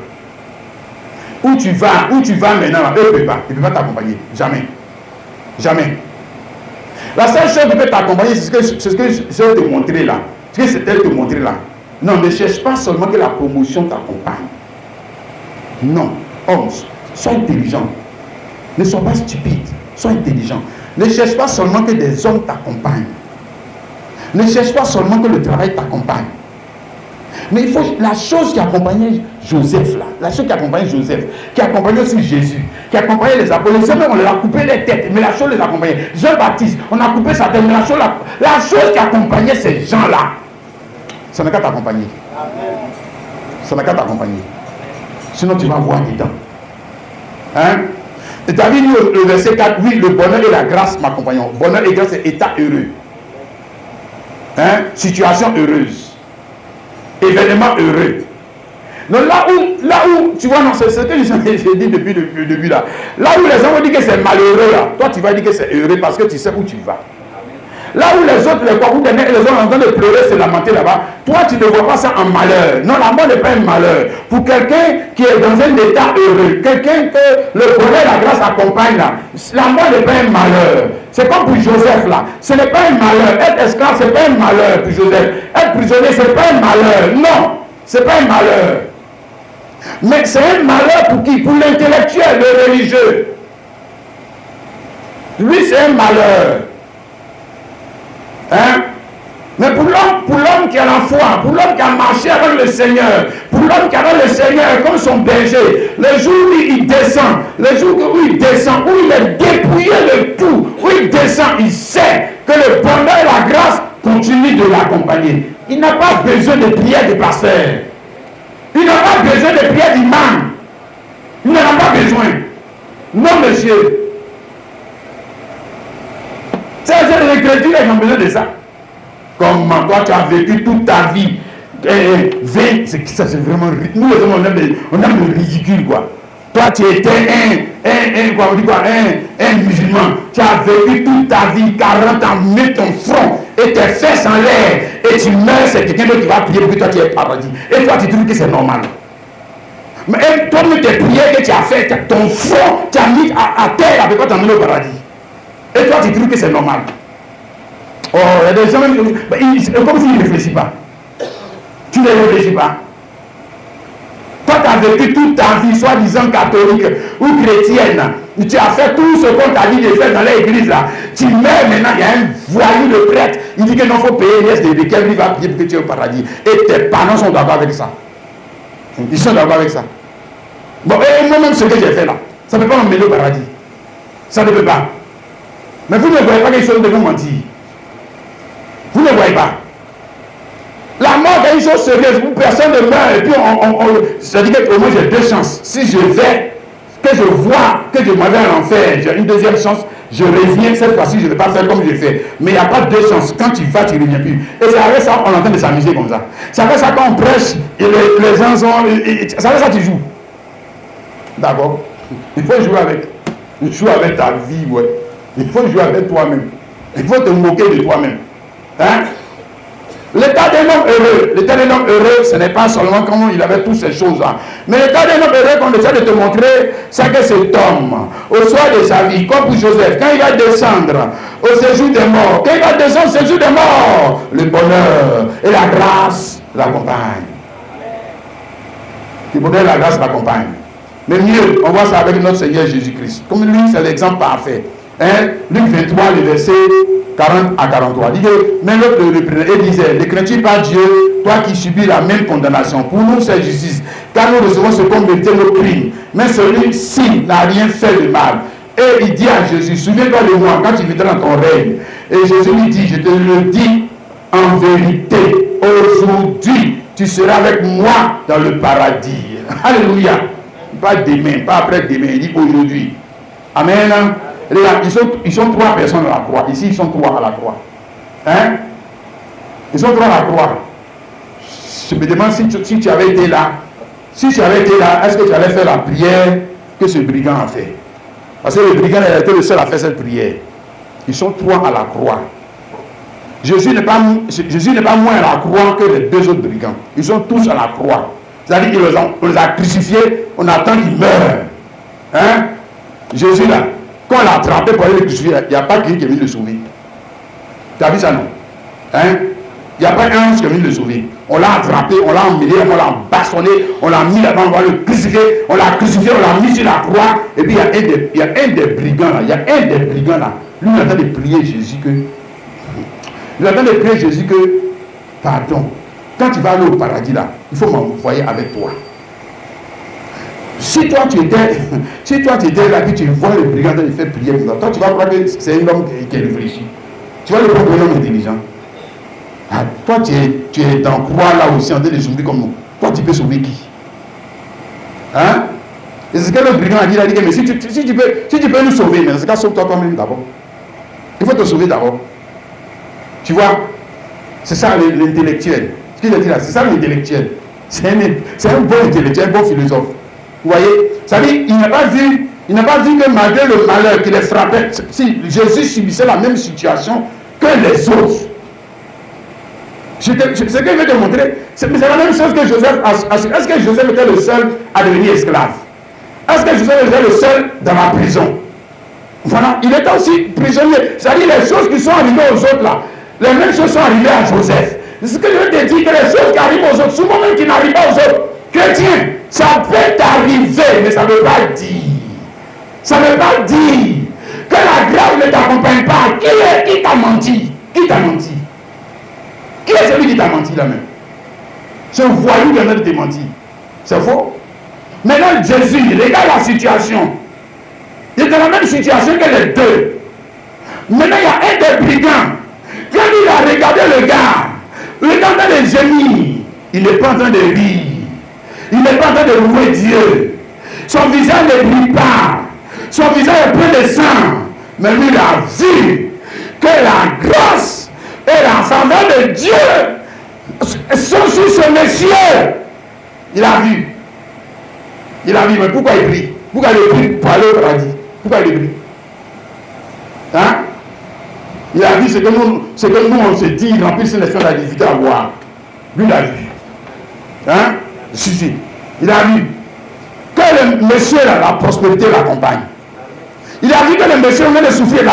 Où tu vas maintenant, eux ne peuvent pas. Ils ne peuvent pas t'accompagner. Jamais. Jamais. La seule chose qui peut t'accompagner, c'est ce que je vais te montrer là. Ce que c'est elle te montrer là. Non, ne cherche pas seulement que la promotion t'accompagne. Non. Homme, sois intelligent. Ne sois pas stupide. Sois intelligent. Ne cherche pas seulement que des hommes t'accompagnent. Ne cherche pas seulement que le travail t'accompagne. Mais il faut la chose qui accompagnait Joseph là, la chose qui accompagnait Joseph, qui accompagnait aussi Jésus, qui accompagnait les apôtres. Les hommes, on leur a coupé les têtes, mais la chose les accompagnait. Jean-Baptiste, on a coupé sa tête, mais la chose qui accompagnait ces gens-là, ça n'a qu'à t'accompagner. Ça n'a qu'à t'accompagner. Sinon tu vas voir dedans. Hein? Et tu as vu le verset 4, oui, le bonheur et la grâce m'accompagnent. Bonheur et grâce, c'est état heureux. Hein? Situation heureuse. Événement heureux. Donc là où tu vois, non, c'est ce que j'ai dit depuis le début là. Là où les gens vont dire que c'est malheureux là, toi tu vas dire que c'est heureux parce que tu sais où tu vas. Là où les autres, les Kwakoudénais et les autres en train de pleurer, se lamenter là-bas, toi tu ne vois pas ça en malheur. Non, la mort n'est pas un malheur. Pour quelqu'un qui est dans un état heureux, quelqu'un que le bonheur et la grâce accompagnent là, la mort n'est pas un malheur. C'est comme pour Joseph là, ce n'est pas un malheur. Être esclave, ce n'est pas un malheur pour Joseph. Être prisonnier, ce n'est pas un malheur. Non, ce n'est pas un malheur. Mais c'est un malheur pour qui? Pour l'intellectuel, le religieux. Lui, c'est un malheur. Hein? Mais pour l'homme qui a la foi, pour l'homme qui a marché avec le Seigneur, pour l'homme qui a avec le Seigneur comme son berger, le jour où il descend, le jour où il descend, où il est dépouillé de tout, où il descend, il sait que le bonheur et la grâce continuent de l'accompagner. Il n'a pas besoin de prière de pasteur. Il n'a pas besoin de prière d'imam. Il n'en a pas besoin. Non, monsieur. Les chrétiens, ils ont besoin de ça. Comment toi tu as vécu toute ta vie. Ça c'est vraiment. Nous les hommes, on aime le ridicule quoi. Toi tu étais un musulman. Tu as vécu toute ta vie, 40 ans, mets ton front et tes fesses en l'air. Et tu meurs, c'est quelqu'un d'autre qui va prier pour que toi tu es paradis. Et toi tu trouves que c'est normal. Mais toi-même tes prières que tu as fait, ton front, tu as mis à terre avec quoi tu as mené au paradis. Et toi, tu trouves que c'est normal. Oh, il y a des gens même comme s'ils ne réfléchissent pas. Tu ne réfléchis pas. Toi, tu as vécu toute ta vie, soi-disant catholique ou chrétienne. Tu as fait tout ce qu'on t'a dit de faire dans l'église là. Tu meurs maintenant, il y a un voyou de prêtre. Il dit que non, il faut payer l'ISDB, qu'il va prier pour que tu es au paradis. Et tes parents sont d'accord avec ça. Ils sont d'accord avec ça. Bon, et moi-même, ce que j'ai fait là, ça ne peut pas m'emmener au paradis. Ça ne peut pas. Mais vous ne voyez pas qu'ils sont de vous mentir. Vous ne voyez pas. La mort est une chose sérieuse où personne ne meurt et puis ça dit qu'au moins j'ai deux chances. Si je vais, que je vois que je m'en vais en enfer, j'ai une deuxième chance, je reviens, cette fois-ci je ne vais pas faire comme j'ai fait. Mais il n'y a pas deux chances. Quand tu vas, tu ne reviens plus. Et c'est avec ça on est en train de s'amuser comme ça. C'est avec ça quand on prêche et les gens sont. C'est avec ça que tu joues. D'accord? Il faut jouer avec. Jouer avec ta vie, ouais. Il faut jouer avec toi-même. Il faut te moquer de toi-même. Hein? L'état d'un homme heureux, ce n'est pas seulement comment il avait toutes ces choses-là. Mais l'état d'un homme heureux qu'on essaie de te montrer, c'est que cet homme, au soir de sa vie, comme pour Joseph, quand il va descendre au séjour des morts, quand il va descendre au séjour des morts, le bonheur et la grâce l'accompagnent. Le bonheur et la grâce l'accompagnent. Mais mieux, on voit ça avec notre Seigneur Jésus-Christ. Comme lui, c'est l'exemple parfait. Luc 23, le verset 40 à 43. Il dit, mais l'autre le reprenait et disait, ne crains-tu pas Dieu, toi qui subis la même condamnation? Pour nous, c'est justice, car nous recevons ce qu'on méritait nos crimes. Mais celui-ci n'a rien fait de mal. Et il dit à Jésus, souviens-toi de moi quand tu viendras dans ton règne. Et Jésus lui dit, je te le dis en vérité, aujourd'hui, tu seras avec moi dans le paradis. Alléluia. Pas demain, pas après-demain, il dit aujourd'hui. Amen. Regarde, ils sont 3 personnes à la croix. Ici, ils sont 3 à la croix. Hein? Ils sont 3 à la croix. Je me demande si tu avais été là. Si tu avais été là, est-ce que tu allais faire la prière que ce brigand a fait? Parce que le brigand a été le seul à faire cette prière. Ils sont 3 à la croix. Jésus n'est pas moins à la croix que les 2 autres brigands. Ils sont tous à la croix. C'est-à-dire qu'on les a crucifiés, on attend qu'ils meurent. Hein? Jésus là, quand on l'a attrapé pour aller le crucifier, il n'y a pas quelqu'un qui est venu le sauver. Tu as vu ça non? Hein? Il n'y a pas un qui est venu le sauver. On l'a attrapé, on l'a emmêlé, on l'a bastonné, on l'a mis là-bas, on va le crucifier, on l'a crucifié, on l'a mis sur la croix. Et puis il y a un des brigands là, lui il est en train de prier Jésus que. Il est en train de prier Jésus que, pardon, quand tu vas aller au paradis là, il faut m'envoyer avec toi. Si toi tu étais là que tu vois le brigand qui fait prier pour toi, toi tu vas croire que c'est un homme qui réfléchit. Tu vas le prendre un homme intelligent. Ah, toi tu es dans croix là aussi en train de souffrir comme nous. Toi tu peux sauver qui? Hein? Et c'est ce que le brigand a dit, il a dit que mais si tu peux nous sauver, mais dans ce cas sauve-toi toi-même d'abord. Il faut te sauver d'abord. Tu vois? C'est ça l'intellectuel. Ce qu'il a dit là, c'est ça l'intellectuel. C'est un bon intellectuel, un bon philosophe. Vous voyez? Ça veut dire, il n'a pas vu que malgré le malheur qui les frappait, si Jésus subissait la même situation que les autres. Ce que je vais te montrer, c'est la même chose que Joseph a. Est-ce que Joseph était le seul à devenir esclave? Est-ce que Joseph était le seul dans la prison? Voilà, il était aussi prisonnier. C'est-à-dire les choses qui sont arrivées aux autres là, les mêmes choses sont arrivées à Joseph. C'est ce que je veux te dire, que les choses qui arrivent aux autres, souvent même qui n'arrivent pas aux autres, chrétiens, ça peut t'arriver, mais ça ne veut pas dire. Ça ne veut pas dire que la grâce ne t'accompagne pas. Qui t'a menti? Qui t'a menti? Qui est celui qui t'a menti là-même? C'est un voyou qui est en train de te mentir. C'est faux. Maintenant, Jésus, regarde la situation. Il est dans la même situation que les 2. Maintenant, il y a un des brigands. Quand il a regardé le gars en train de gémir, il n'est pas en train de rire. Il n'est pas en train de louer Dieu. Son visage ne brille pas. Son visage est plein de sang. Mais lui, il a vu que la grâce et la faveur de Dieu sont sur ce monsieur. Il a vu. Il a vu, mais pourquoi il prie? Pourquoi il prie pour aller au paradis? Pourquoi il prie? Hein? Il a vu ce que nous on se dit, il remplit ses leçons, la difficulté à voir. Lui, il a vu. Hein? Si. Il a vu que le monsieur, la prospérité l'accompagne. Il a vu que le monsieur vient de souffrir,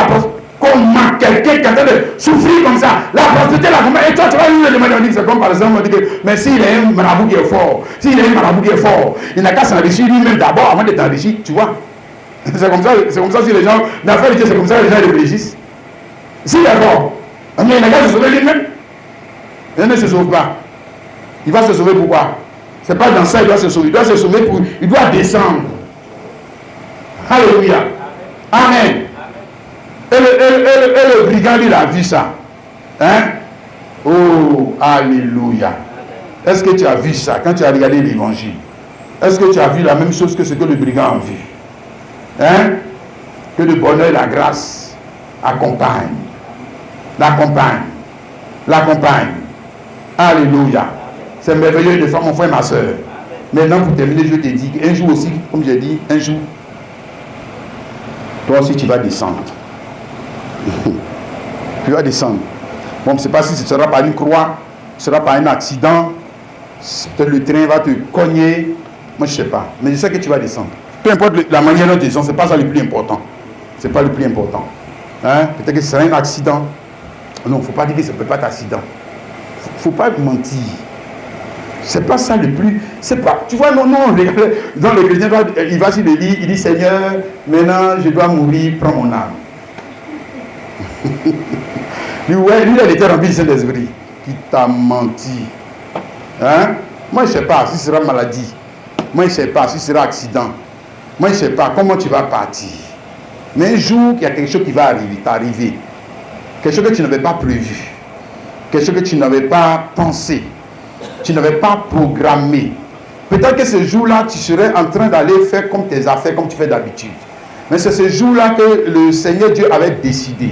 comment quelqu'un qui est en train de souffrir comme ça, la prospérité l'accompagne. Et toi, tu vas lui demander, c'est comme par exemple, on dit que, mais s'il est un marabout qui est fort, il n'a qu'à s'enrichir lui-même d'abord avant d'être enrichi, tu vois. C'est comme ça si les gens, d'affaires, c'est comme ça que les gens réfléchissent. S'il est fort, mais il n'a qu'à se sauver lui-même. Il ne se sauve pas. Il va se sauver pourquoi? C'est pas dans ça qu'il doit se sauver. Il doit se sauver pour. Il doit descendre. Alléluia. Amen. Et le brigand, il a vu ça. Hein? Oh, alléluia. Est-ce que tu as vu ça quand tu as regardé l'évangile? Est-ce que tu as vu la même chose que ce que le brigand a vu? Hein? Que le bonheur et la grâce accompagnent. L'accompagne. Alléluia. C'est merveilleux de faire mon frère et ma soeur. Maintenant, pour terminer, je te dis qu'un jour aussi, comme j'ai dit, un jour, toi aussi tu vas descendre. Tu vas descendre. Bon, je ne sais pas si ce sera par une croix, ce sera pas un accident, peut-être le train va te cogner, moi je sais pas, mais je sais que tu vas descendre. Peu importe la manière dont tu descends, c'est pas ça le plus important. C'est pas le plus important. Hein? Peut-être que ce sera un accident. Non, il ne faut pas dire que ça ne peut pas être accident. Il ne faut pas mentir. C'est pas ça le plus. C'est pas. Tu vois, non, dans le chrétien, il va sur le lit, il dit Seigneur, maintenant je dois mourir, prends mon âme. lui, il était rempli du Saint-Esprit. Qui t'a menti. Hein? Moi, je ne sais pas si ce sera maladie. Moi, je ne sais pas si ce sera accident. Moi, je ne sais pas comment tu vas partir. Mais un jour, il y a quelque chose qui va t'arriver. Quelque chose que tu n'avais pas prévu. Quelque chose que tu n'avais pas pensé. Tu n'avais pas programmé. Peut-être que ce jour-là, tu serais en train d'aller faire comme tes affaires, comme tu fais d'habitude. Mais c'est ce jour-là que le Seigneur Dieu avait décidé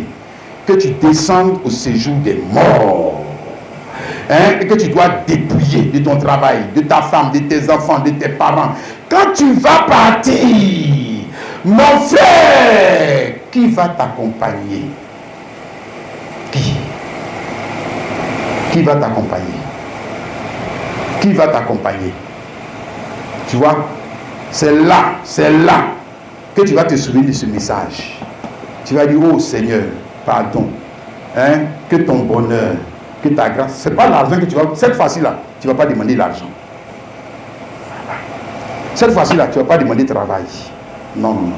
que tu descendes au séjour des morts. Hein, et que tu dois dépouiller de ton travail, de ta femme, de tes enfants, de tes parents. Quand tu vas partir, mon frère, qui va t'accompagner? Qui va t'accompagner? Qui va t'accompagner? Tu vois, c'est là que tu vas te souvenir de ce message. Tu vas dire, oh Seigneur, pardon, hein, que ton bonheur, que ta grâce, c'est pas l'argent que tu vas, cette fois-ci-là, tu ne vas pas demander l'argent. Cette fois-ci-là, tu ne vas pas demander travail. Non, non, non.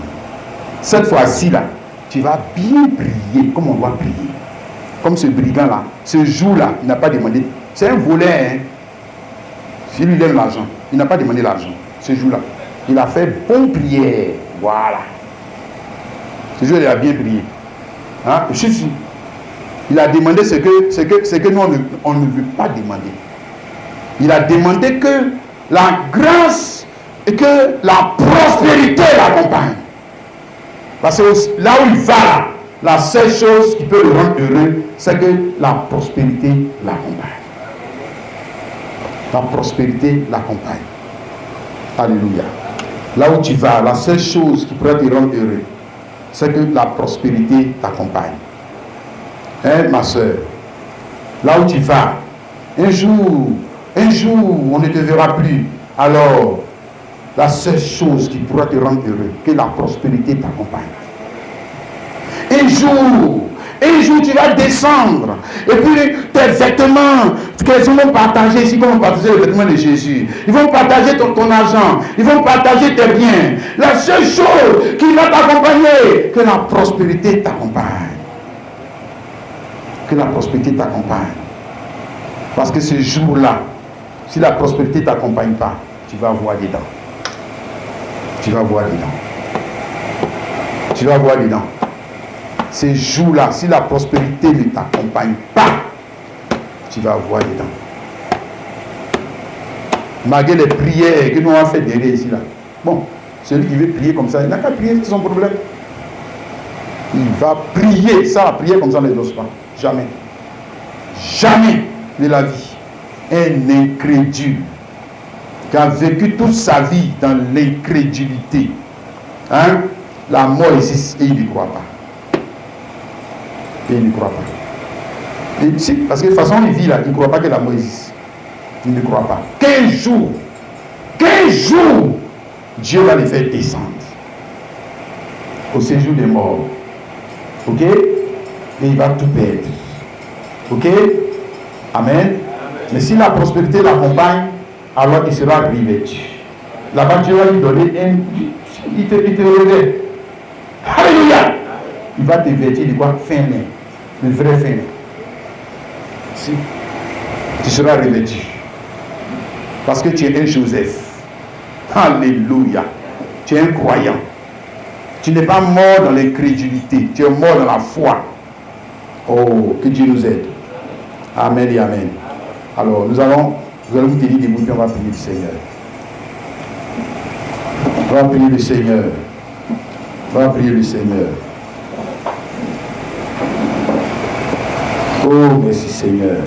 Cette fois-ci-là, tu vas bien prier comme on doit prier. Comme ce brigand-là, ce jour-là, il n'a pas demandé. C'est un voleur, hein. Si lui donne l'argent, il n'a pas demandé l'argent. Ce jour-là, il a fait bonne prière. Voilà. Ce jour, il a bien prié. Hein? Il a demandé ce que nous, on ne veut pas demander. Il a demandé que la grâce et que la prospérité l'accompagne. Parce que là où il va, la seule chose qui peut le rendre heureux, c'est que la prospérité l'accompagne. La prospérité l'accompagne. Alléluia. Là où tu vas, la seule chose qui pourrait te rendre heureux, c'est que la prospérité t'accompagne. Hein, ma soeur? Là où tu vas, un jour, on ne te verra plus. Alors, la seule chose qui pourra te rendre heureux, que la prospérité t'accompagne. Un jour, tu vas descendre. Et puis, tes vêtements, qu'ils vont partager ici, ils vont partager les vêtements de Jésus. Ils vont partager ton argent. Ils vont partager tes biens. La seule chose qui va t'accompagner, que la prospérité t'accompagne. Que la prospérité t'accompagne. Parce que ce jour-là, si la prospérité ne t'accompagne pas, tu vas voir dedans. Tu vas voir dedans. Tu vas voir dedans. Ces jours-là, si la prospérité ne t'accompagne pas, tu vas voir dedans. Malgré les prières que nous avons fait derrière ici, là. Bon, celui qui veut prier comme ça, il n'a qu'à prier, c'est son problème. Il va prier, ça, la prière comme ça ne dose pas. Jamais. Jamais de la vie. Un incrédule qui a vécu toute sa vie dans l'incrédulité. Hein? La mort existe et il ne croit pas. Et il ne croit pas. Et si, parce que de toute façon, il vit là, il ne croit pas que la mort existe. Il ne croit pas. 15 jours, Dieu va les faire descendre au séjour des morts. Ok? Et il va tout perdre. Ok? Amen. Mais si la prospérité l'accompagne, alors il sera revêtu. Là-bas, Dieu va lui donner un. Il te revêt. Alléluia! Il va te vêtir de quoi? Fin main. Le vrai fin main. Si. Tu seras revêtu. Parce que tu es un Joseph. Alléluia. Tu es un croyant. Tu n'es pas mort dans l'incrédulité. Tu es mort dans la foi. Oh, que Dieu nous aide. Amen et amen. Alors, nous allons vous tenir debout et on va prier le Seigneur. On va prier le Seigneur. On va prier le Seigneur. Oh, merci Seigneur.